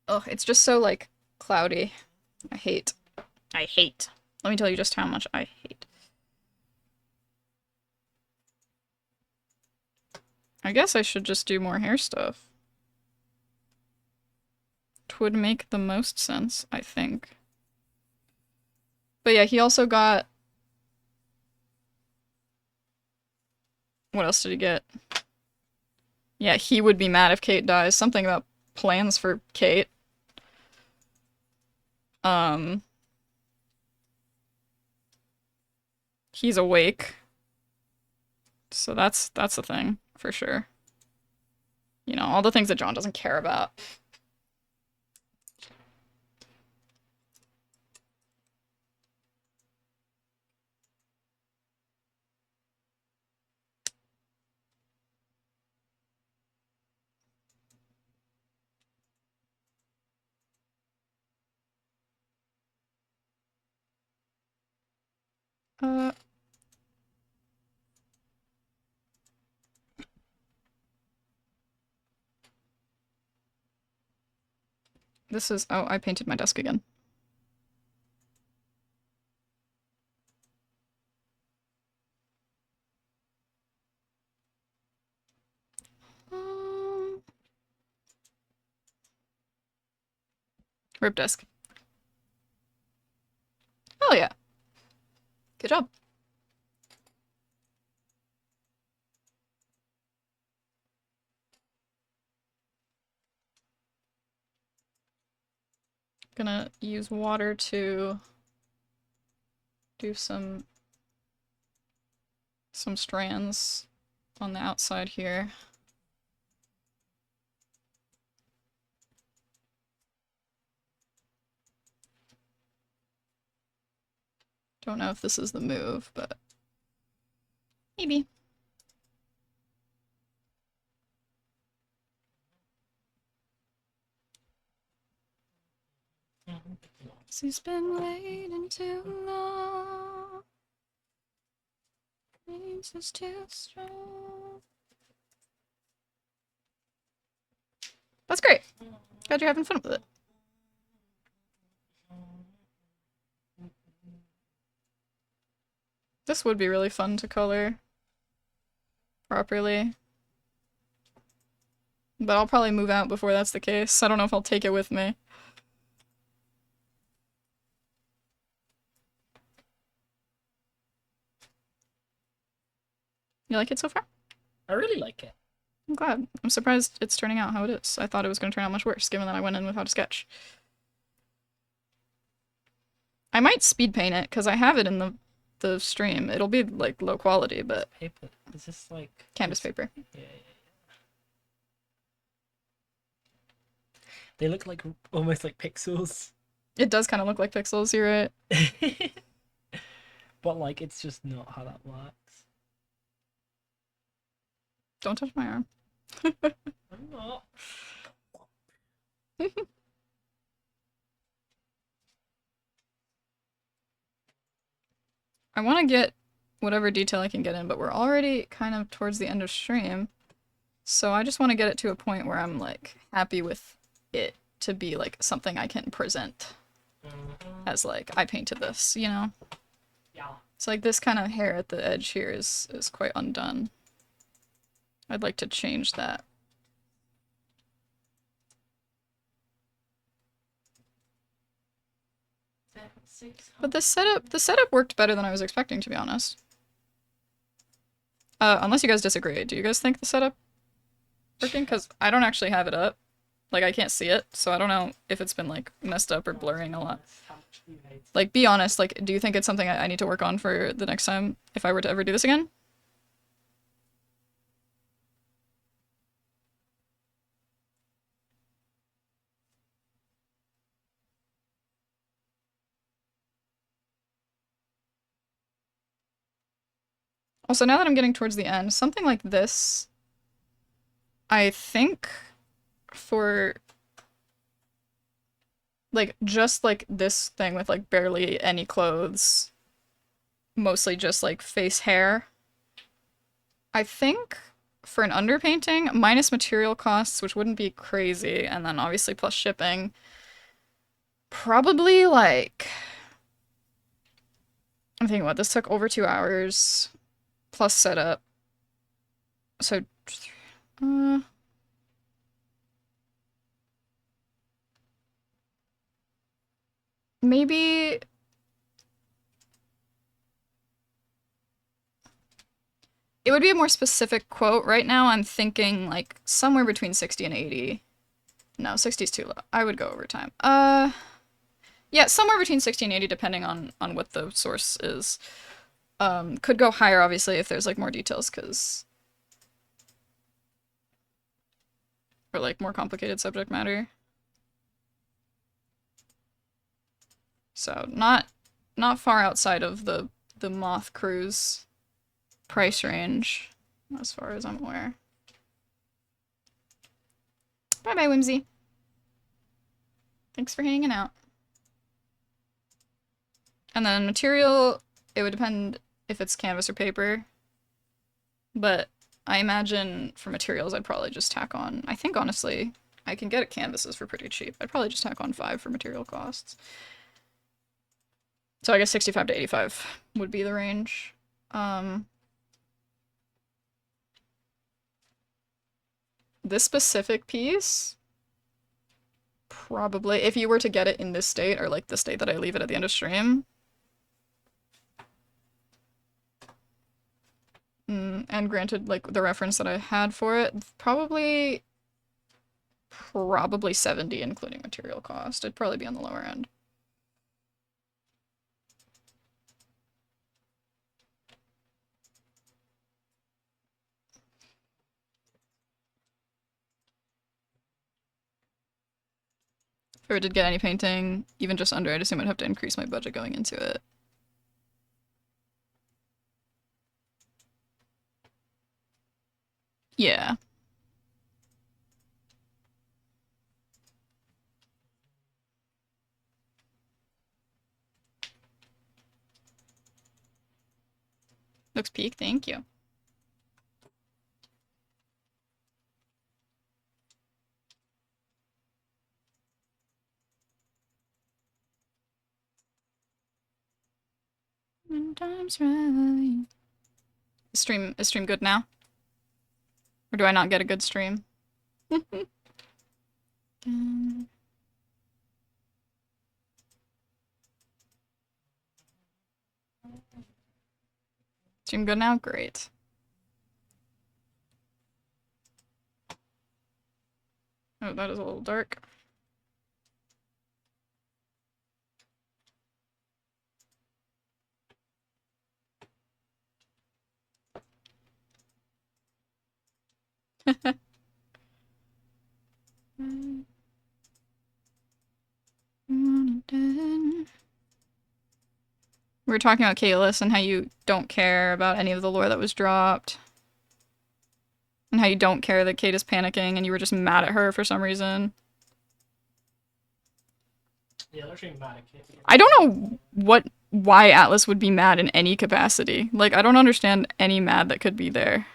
Ugh, it's just so, like, cloudy. I hate. Let me tell you just how much I hate. I guess I should just do more hair stuff. Would make the most sense, I think. But yeah, he also got... What else did he get? Yeah, he would be mad if Kate dies. Something about plans for Kate. He's awake. So that's a thing, for sure. You know, all the things that John doesn't care about. This is... Oh, I painted my desk again. Rip desk. Hell yeah. Good job. Gonna use water to do some strands on the outside here. Don't know if this is the move, but maybe. He's been waiting too long. Means is too strong. That's great. Glad you're having fun with it. This would be really fun to color properly. But I'll probably move out before that's the case. I don't know if I'll take it with me. You like it so far? I really like it. I'm glad. I'm surprised it's turning out how it is. I thought it was going to turn out much worse, given that I went in without a sketch. I might speed paint it, because I have it in the stream. It'll be, like, low quality, but... Paper. Is this, like... Canvas paper. Yeah. They look like almost like pixels. It does kind of look like pixels, you're right. But, like, it's just not how that works. Don't touch my arm. I'm not. I want to get whatever detail I can get in, but we're already kind of towards the end of stream. So I just want to get it to a point where I'm, like, happy with it to be, like, something I can present as, like, I painted this, you know? Yeah. It's like this kind of hair at the edge here is quite undone. I'd like to change that. But the setup worked better than I was expecting, to be honest. Unless you guys disagree. Do you guys think the setup working? Because I don't actually have it up. Like, I can't see it, so I don't know if it's been, like, messed up or blurring a lot. Like, be honest, like, do you think it's something I need to work on for the next time if I were to ever do this again? Also, now that I'm getting towards the end, something like this, I think for, like, just, like, this thing with, like, barely any clothes, mostly just, like, face hair, I think for an underpainting, minus material costs, which wouldn't be crazy, and then obviously plus shipping, probably, like, I'm thinking what, this took over 2 hours, plus setup, so, maybe it would be a more specific quote. Right now I'm thinking like somewhere between 60 and 80. No, 60 is too low. I would go overtime. Yeah, somewhere between 60 and 80 depending on what the source is. Could go higher obviously if there's like more details cuz or like more complicated subject matter. So, not far outside of the Moth Cruise price range, as far as I'm aware. Bye-bye, Whimsy. Thanks for hanging out. And then material, it would depend if it's canvas or paper. But I imagine for materials, I'd probably just tack on, I think honestly, I can get canvases for pretty cheap. I'd probably just tack on 5 for material costs. So I guess 65 to 85 would be the range. This specific piece, probably, if you were to get it in this state, or like the state that I leave it at the end of stream. And granted, like, the reference that I had for it, probably 70, including material cost. It'd probably be on the lower end. If I did get any painting, even just under, I'd assume I'd have to increase my budget going into it. Yeah. Looks peak, thank you. When time's right. Is stream good now? Or do I not get a good stream? Stream good now? Great. Oh, that is a little dark. We were talking about Kalis and how you don't care about any of the lore that was dropped. And how you don't care that Kate is panicking and you were just mad at her for some reason. Yeah, they're actually mad at Kate. I don't know why Atlas would be mad in any capacity. Like, I don't understand any mad that could be there.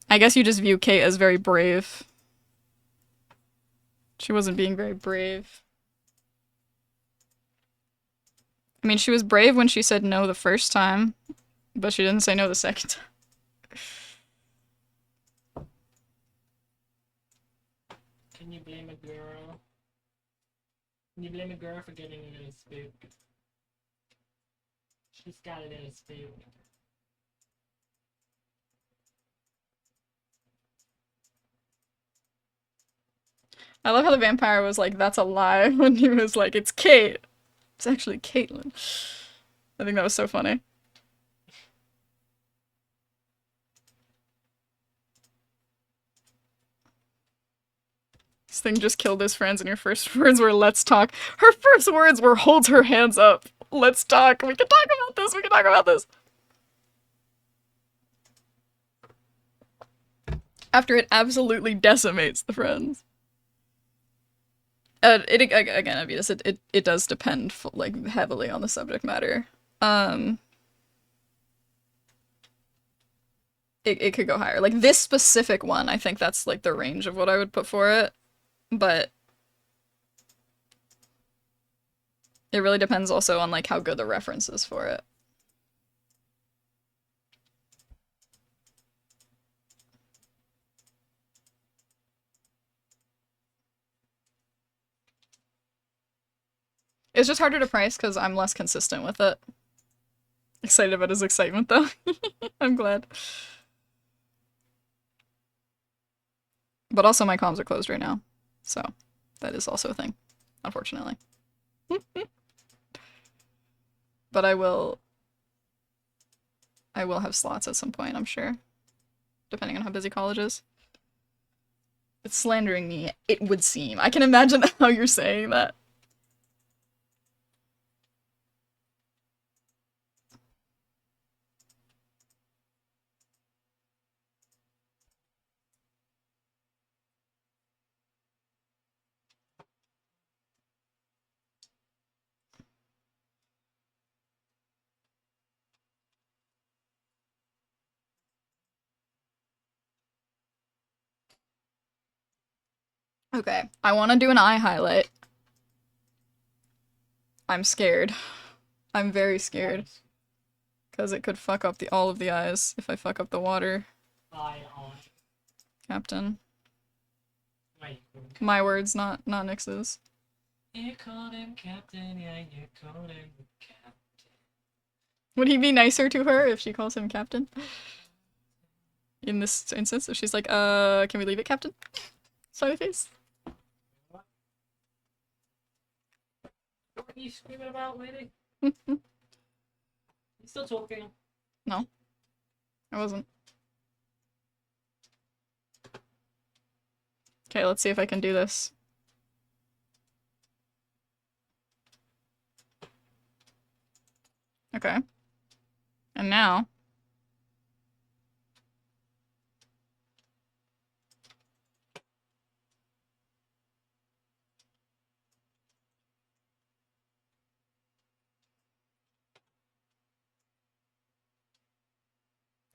I guess you just view Kate as very brave. She wasn't being very brave. I mean, she was brave when she said no the first time, but she didn't say no the second time. Can you blame a girl? Can you blame a girl for getting a little spooked? She's got a little spooked. I love how the vampire was like, that's a lie, when he was like, it's Kate. It's actually Caitlyn. I think that was so funny. This thing just killed his friends and your first words were, let's talk. Her first words were, hold her hands up. Let's talk. We can talk about this. We can talk about this. After it absolutely decimates the friends. Again, Avitas, it does depend like heavily on the subject matter. It could go higher. Like this specific one, I think that's like the range of what I would put for it. But it really depends also on like how good the reference is for it. It's just harder to price because I'm less consistent with it. Excited about his excitement though. I'm glad. But also my comms are closed right now. So that is also a thing, unfortunately. But I will have slots at some point, I'm sure. Depending on how busy college is. It's slandering me, it would seem. I can imagine how you're saying that. Okay, I want to do an eye highlight. I'm scared. I'm very scared. Because it could fuck up all of the eyes if I fuck up the water. Eye on. Captain. My words, not Nyx's. You called him Captain, yeah, you called him Captain. Would he be nicer to her if she calls him Captain? In this instance, if she's like, can we leave it, Captain? Smiley face. What are you screaming about, lady? You still talking? No. I wasn't. Okay, let's see if I can do this. Okay. And now...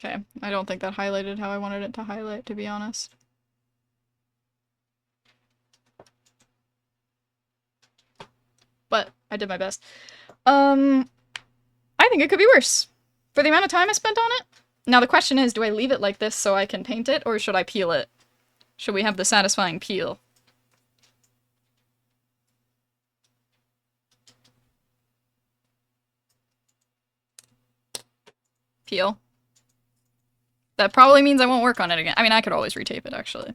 Okay, I don't think that highlighted how I wanted it to highlight, to be honest. But I did my best. I think it could be worse. For the amount of time I spent on it. Now the question is, do I leave it like this so I can paint it, or should I peel it? Should we have the satisfying peel? Peel. That probably means I won't work on it again. I mean, I could always retape it, actually.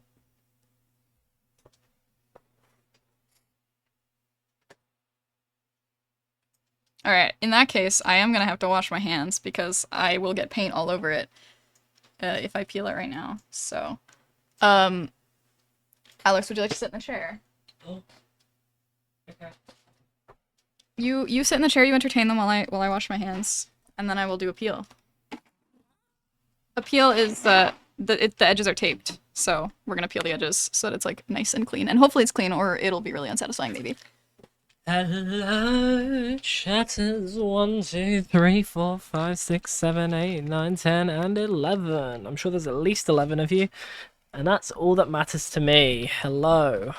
Alright, in that case, I am gonna have to wash my hands because I will get paint all over it if I peel it right now. So, Alex, would you like to sit in the chair? Oh. Okay. You sit in the chair, you entertain them while I wash my hands, and then I will do a peel. A peel is the edges are taped, so we're gonna peel the edges so that it's like nice and clean, and hopefully it's clean, or it'll be really unsatisfying maybe. Hello, chatters. 1, 2, 3, 4, 5, 6, 7, 8, 9, 10, and 11. I'm sure there's at least 11 of you, and that's all that matters to me. Hello.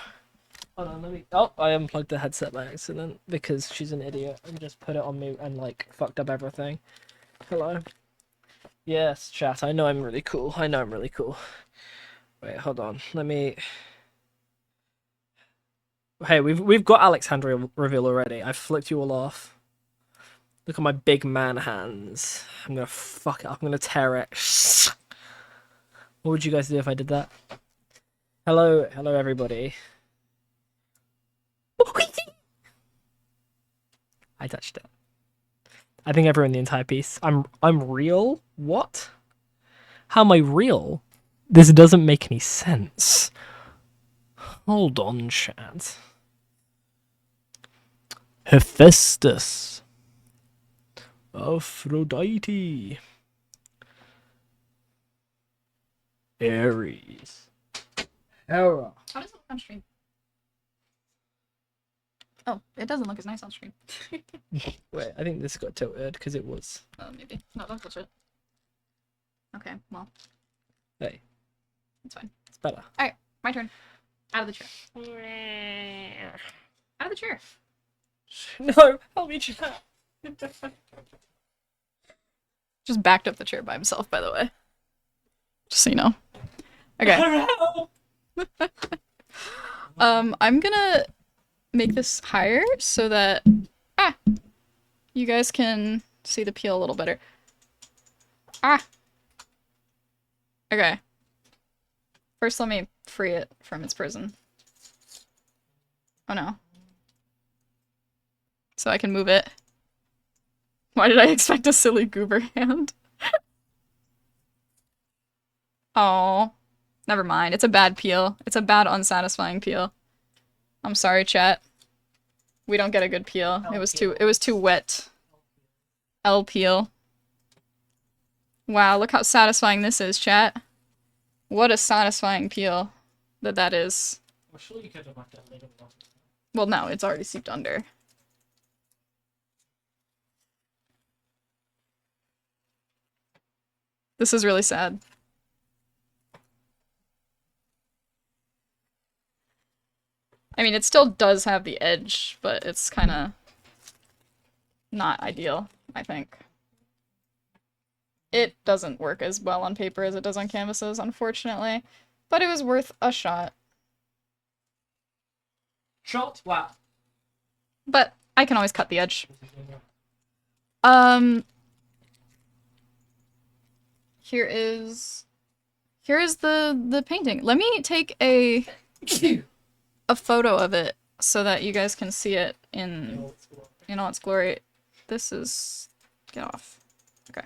Hold on, let me. Oh, I unplugged the headset by accident because she's an idiot and just put it on mute and like fucked up everything. Hello. Yes, chat. I know I'm really cool. I know I'm really cool. Wait, hold on. Let me. Hey, we've got Alex hand reveal already. I've flicked you all off. Look at my big man hands. I'm gonna fuck it up. I'm gonna tear it. What would you guys do if I did that? Hello, hello everybody. I touched it. I think everyone in the entire piece. I'm real? What? How am I real? This doesn't make any sense. Hold on, chat. Hephaestus. Aphrodite. Aries. Hera. How does it look on stream? Oh, it doesn't look as nice on stream. Wait, I think this got tilted because it was. Maybe. No, don't touch it. Okay, well. Hey. It's fine. It's better. Alright, my turn. Out of the chair. Out of the chair. No, help me, chat. Just backed up the chair by himself, by the way. Just so you know. Okay. I'm gonna make this higher so that you guys can see the peel a little better. Okay. First, let me free it from its prison. Oh no. So I can move it. Why did I expect a silly goober hand? Oh, never mind. It's a bad peel. It's a bad, unsatisfying peel. I'm sorry, chat. We don't get a good peel. It was too wet. L peel. Wow, look how satisfying this is, chat. What a satisfying peel that is. Well, no, it's already seeped under. This is really sad. I mean, it still does have the edge, but it's kind of not ideal, I think. It doesn't work as well on paper as it does on canvases, unfortunately, but it was worth a shot. Shot? Wow. But I can always cut the edge. Here is the painting. Let me take a photo of it so that you guys can see it in all its glory. This is... Get off. Okay.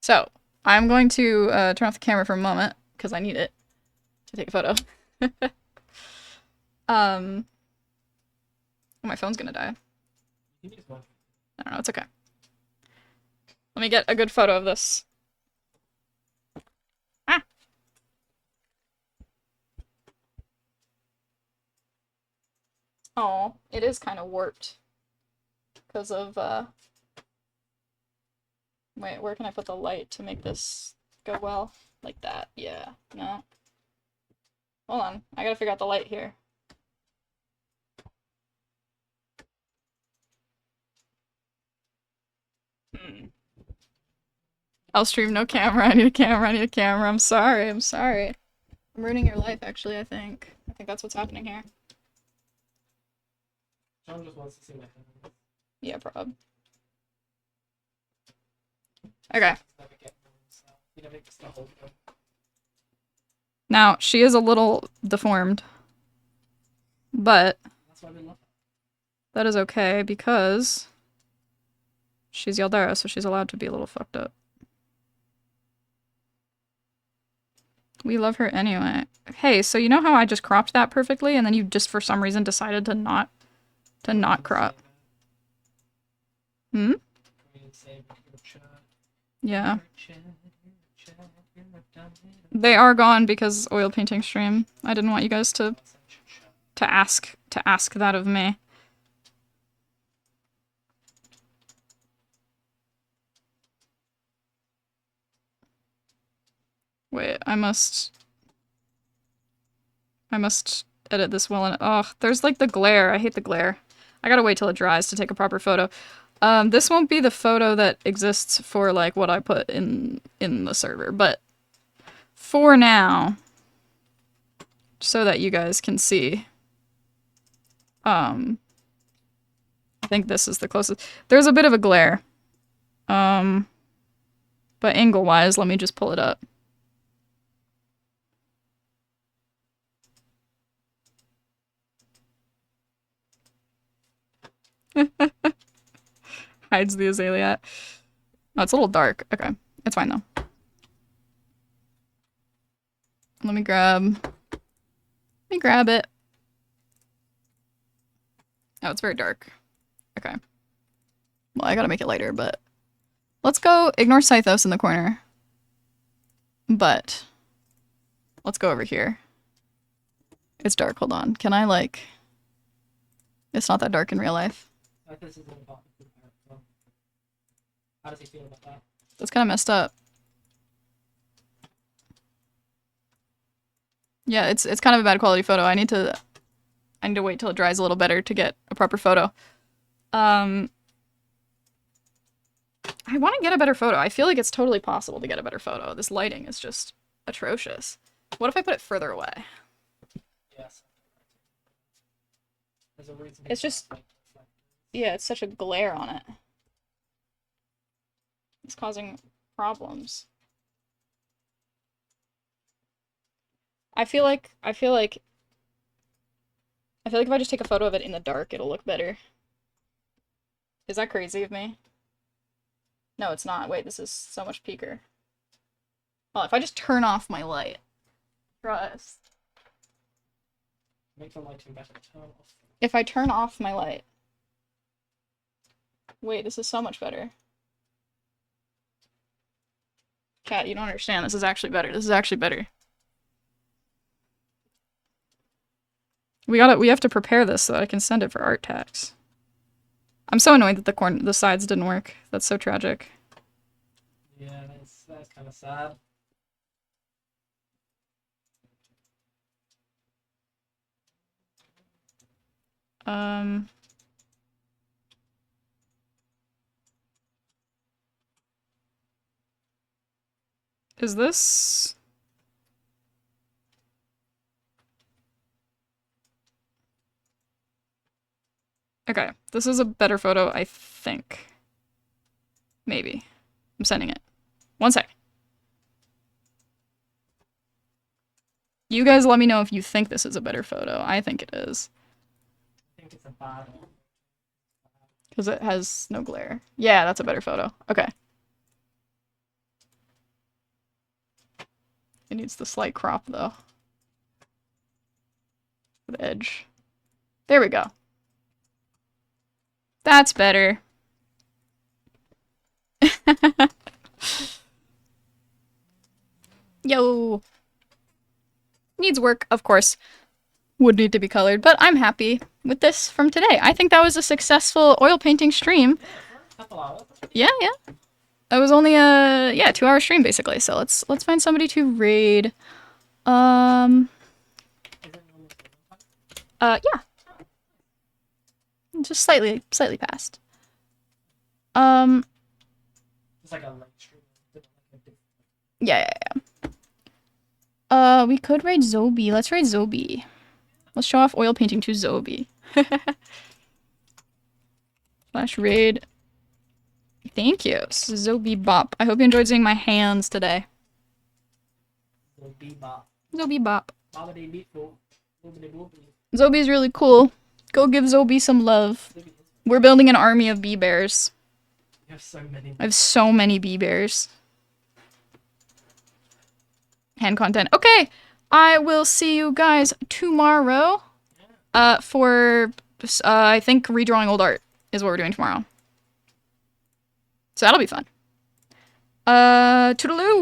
So, I'm going to turn off the camera for a moment, because I need it to take a photo. Oh, my phone's gonna die. I don't know, it's okay. Let me get a good photo of this. Oh, it is kind of warped because of Wait, where can I put the light to make this go well? Like that. Yeah. No. Hold on. I gotta figure out the light here. I'll stream no camera. I need a camera. I need a camera. I'm sorry. I'm sorry. I'm ruining your life, actually, I think. I think that's what's happening here. John just wants to see my hands. Yeah, prob. Okay. Now, she is a little deformed. But That's why we love her. that is okay because she's Yaldera, so she's allowed to be a little fucked up. We love her anyway. Hey, so you know how I just cropped that perfectly and then you just for some reason decided to not crop? Hmm? Yeah. They are gone because oil painting stream. I didn't want you guys to ask that of me. Wait, I must edit this well. And oh, there's like the glare. I hate the glare. I gotta wait till it dries to take a proper photo. This won't be the photo that exists for like what I put in the server, but for now, so that you guys can see, I think this is the closest. There's a bit of a glare, but angle-wise, let me just pull it up. Hides the azalea. Oh, it's a little dark. Okay, it's fine though. Let me grab it. Oh, it's very dark. Okay. Well, I gotta make it lighter, but let's go ignore Scythos in the corner. But let's go over here. It's dark. Hold on. Can I like? It's not that dark in real life. How does he feel about that? That's kind of messed up. Yeah, it's kind of a bad quality photo. I need to wait till it dries a little better to get a proper photo. I want to get a better photo. I feel like it's totally possible to get a better photo. This lighting is just atrocious. What if I put it further away? Yes. There's a reason. It's just, yeah, it's such a glare on it. It's causing problems. I feel like if I just take a photo of it in the dark, it'll look better. Is that crazy of me? No, it's not. Wait, this is so much peaker. Well, if I just turn off my light. Trust. Make the lighting better. Turn off. If I turn off my light. Wait, this is so much better. Cat, you don't understand. This is actually better. This is actually better. We have to prepare this so that I can send it for art tax. I'm so annoyed that the sides didn't work. That's so tragic. Yeah, that's kind of sad. Is this... Okay, this is a better photo, I think. Maybe. I'm sending it. One sec. You guys let me know if you think this is a better photo. I think it is. I think it's a bad one. Because it has no glare. Yeah, that's a better photo. Okay. It needs the slight crop, though. The edge. There we go. That's better. Yo. Needs work, of course. Would need to be colored, but I'm happy with this from today. I think that was a successful oil painting stream. Couple hours. Yeah, yeah. It was only a 2-hour stream basically. So let's find somebody to raid. Yeah. Just slightly past. It's like a light stream. Yeah. We could raid Zobi. Let's raid Zobi. Let's show off oil painting to Zobi. Slash raid. Thank you, Zobi Bop. I hope you enjoyed seeing my hands today. Zobi Bop. Zobi Bop. Bobbity beep boop. Boobity boopity. Zobi's really cool. Go give Zobi some love. We're building an army of bee bears. You have so many. I have so many bee bears. Hand content. Okay, I will see you guys tomorrow. For I think redrawing old art is what we're doing tomorrow. So that'll be fun. Toodaloo!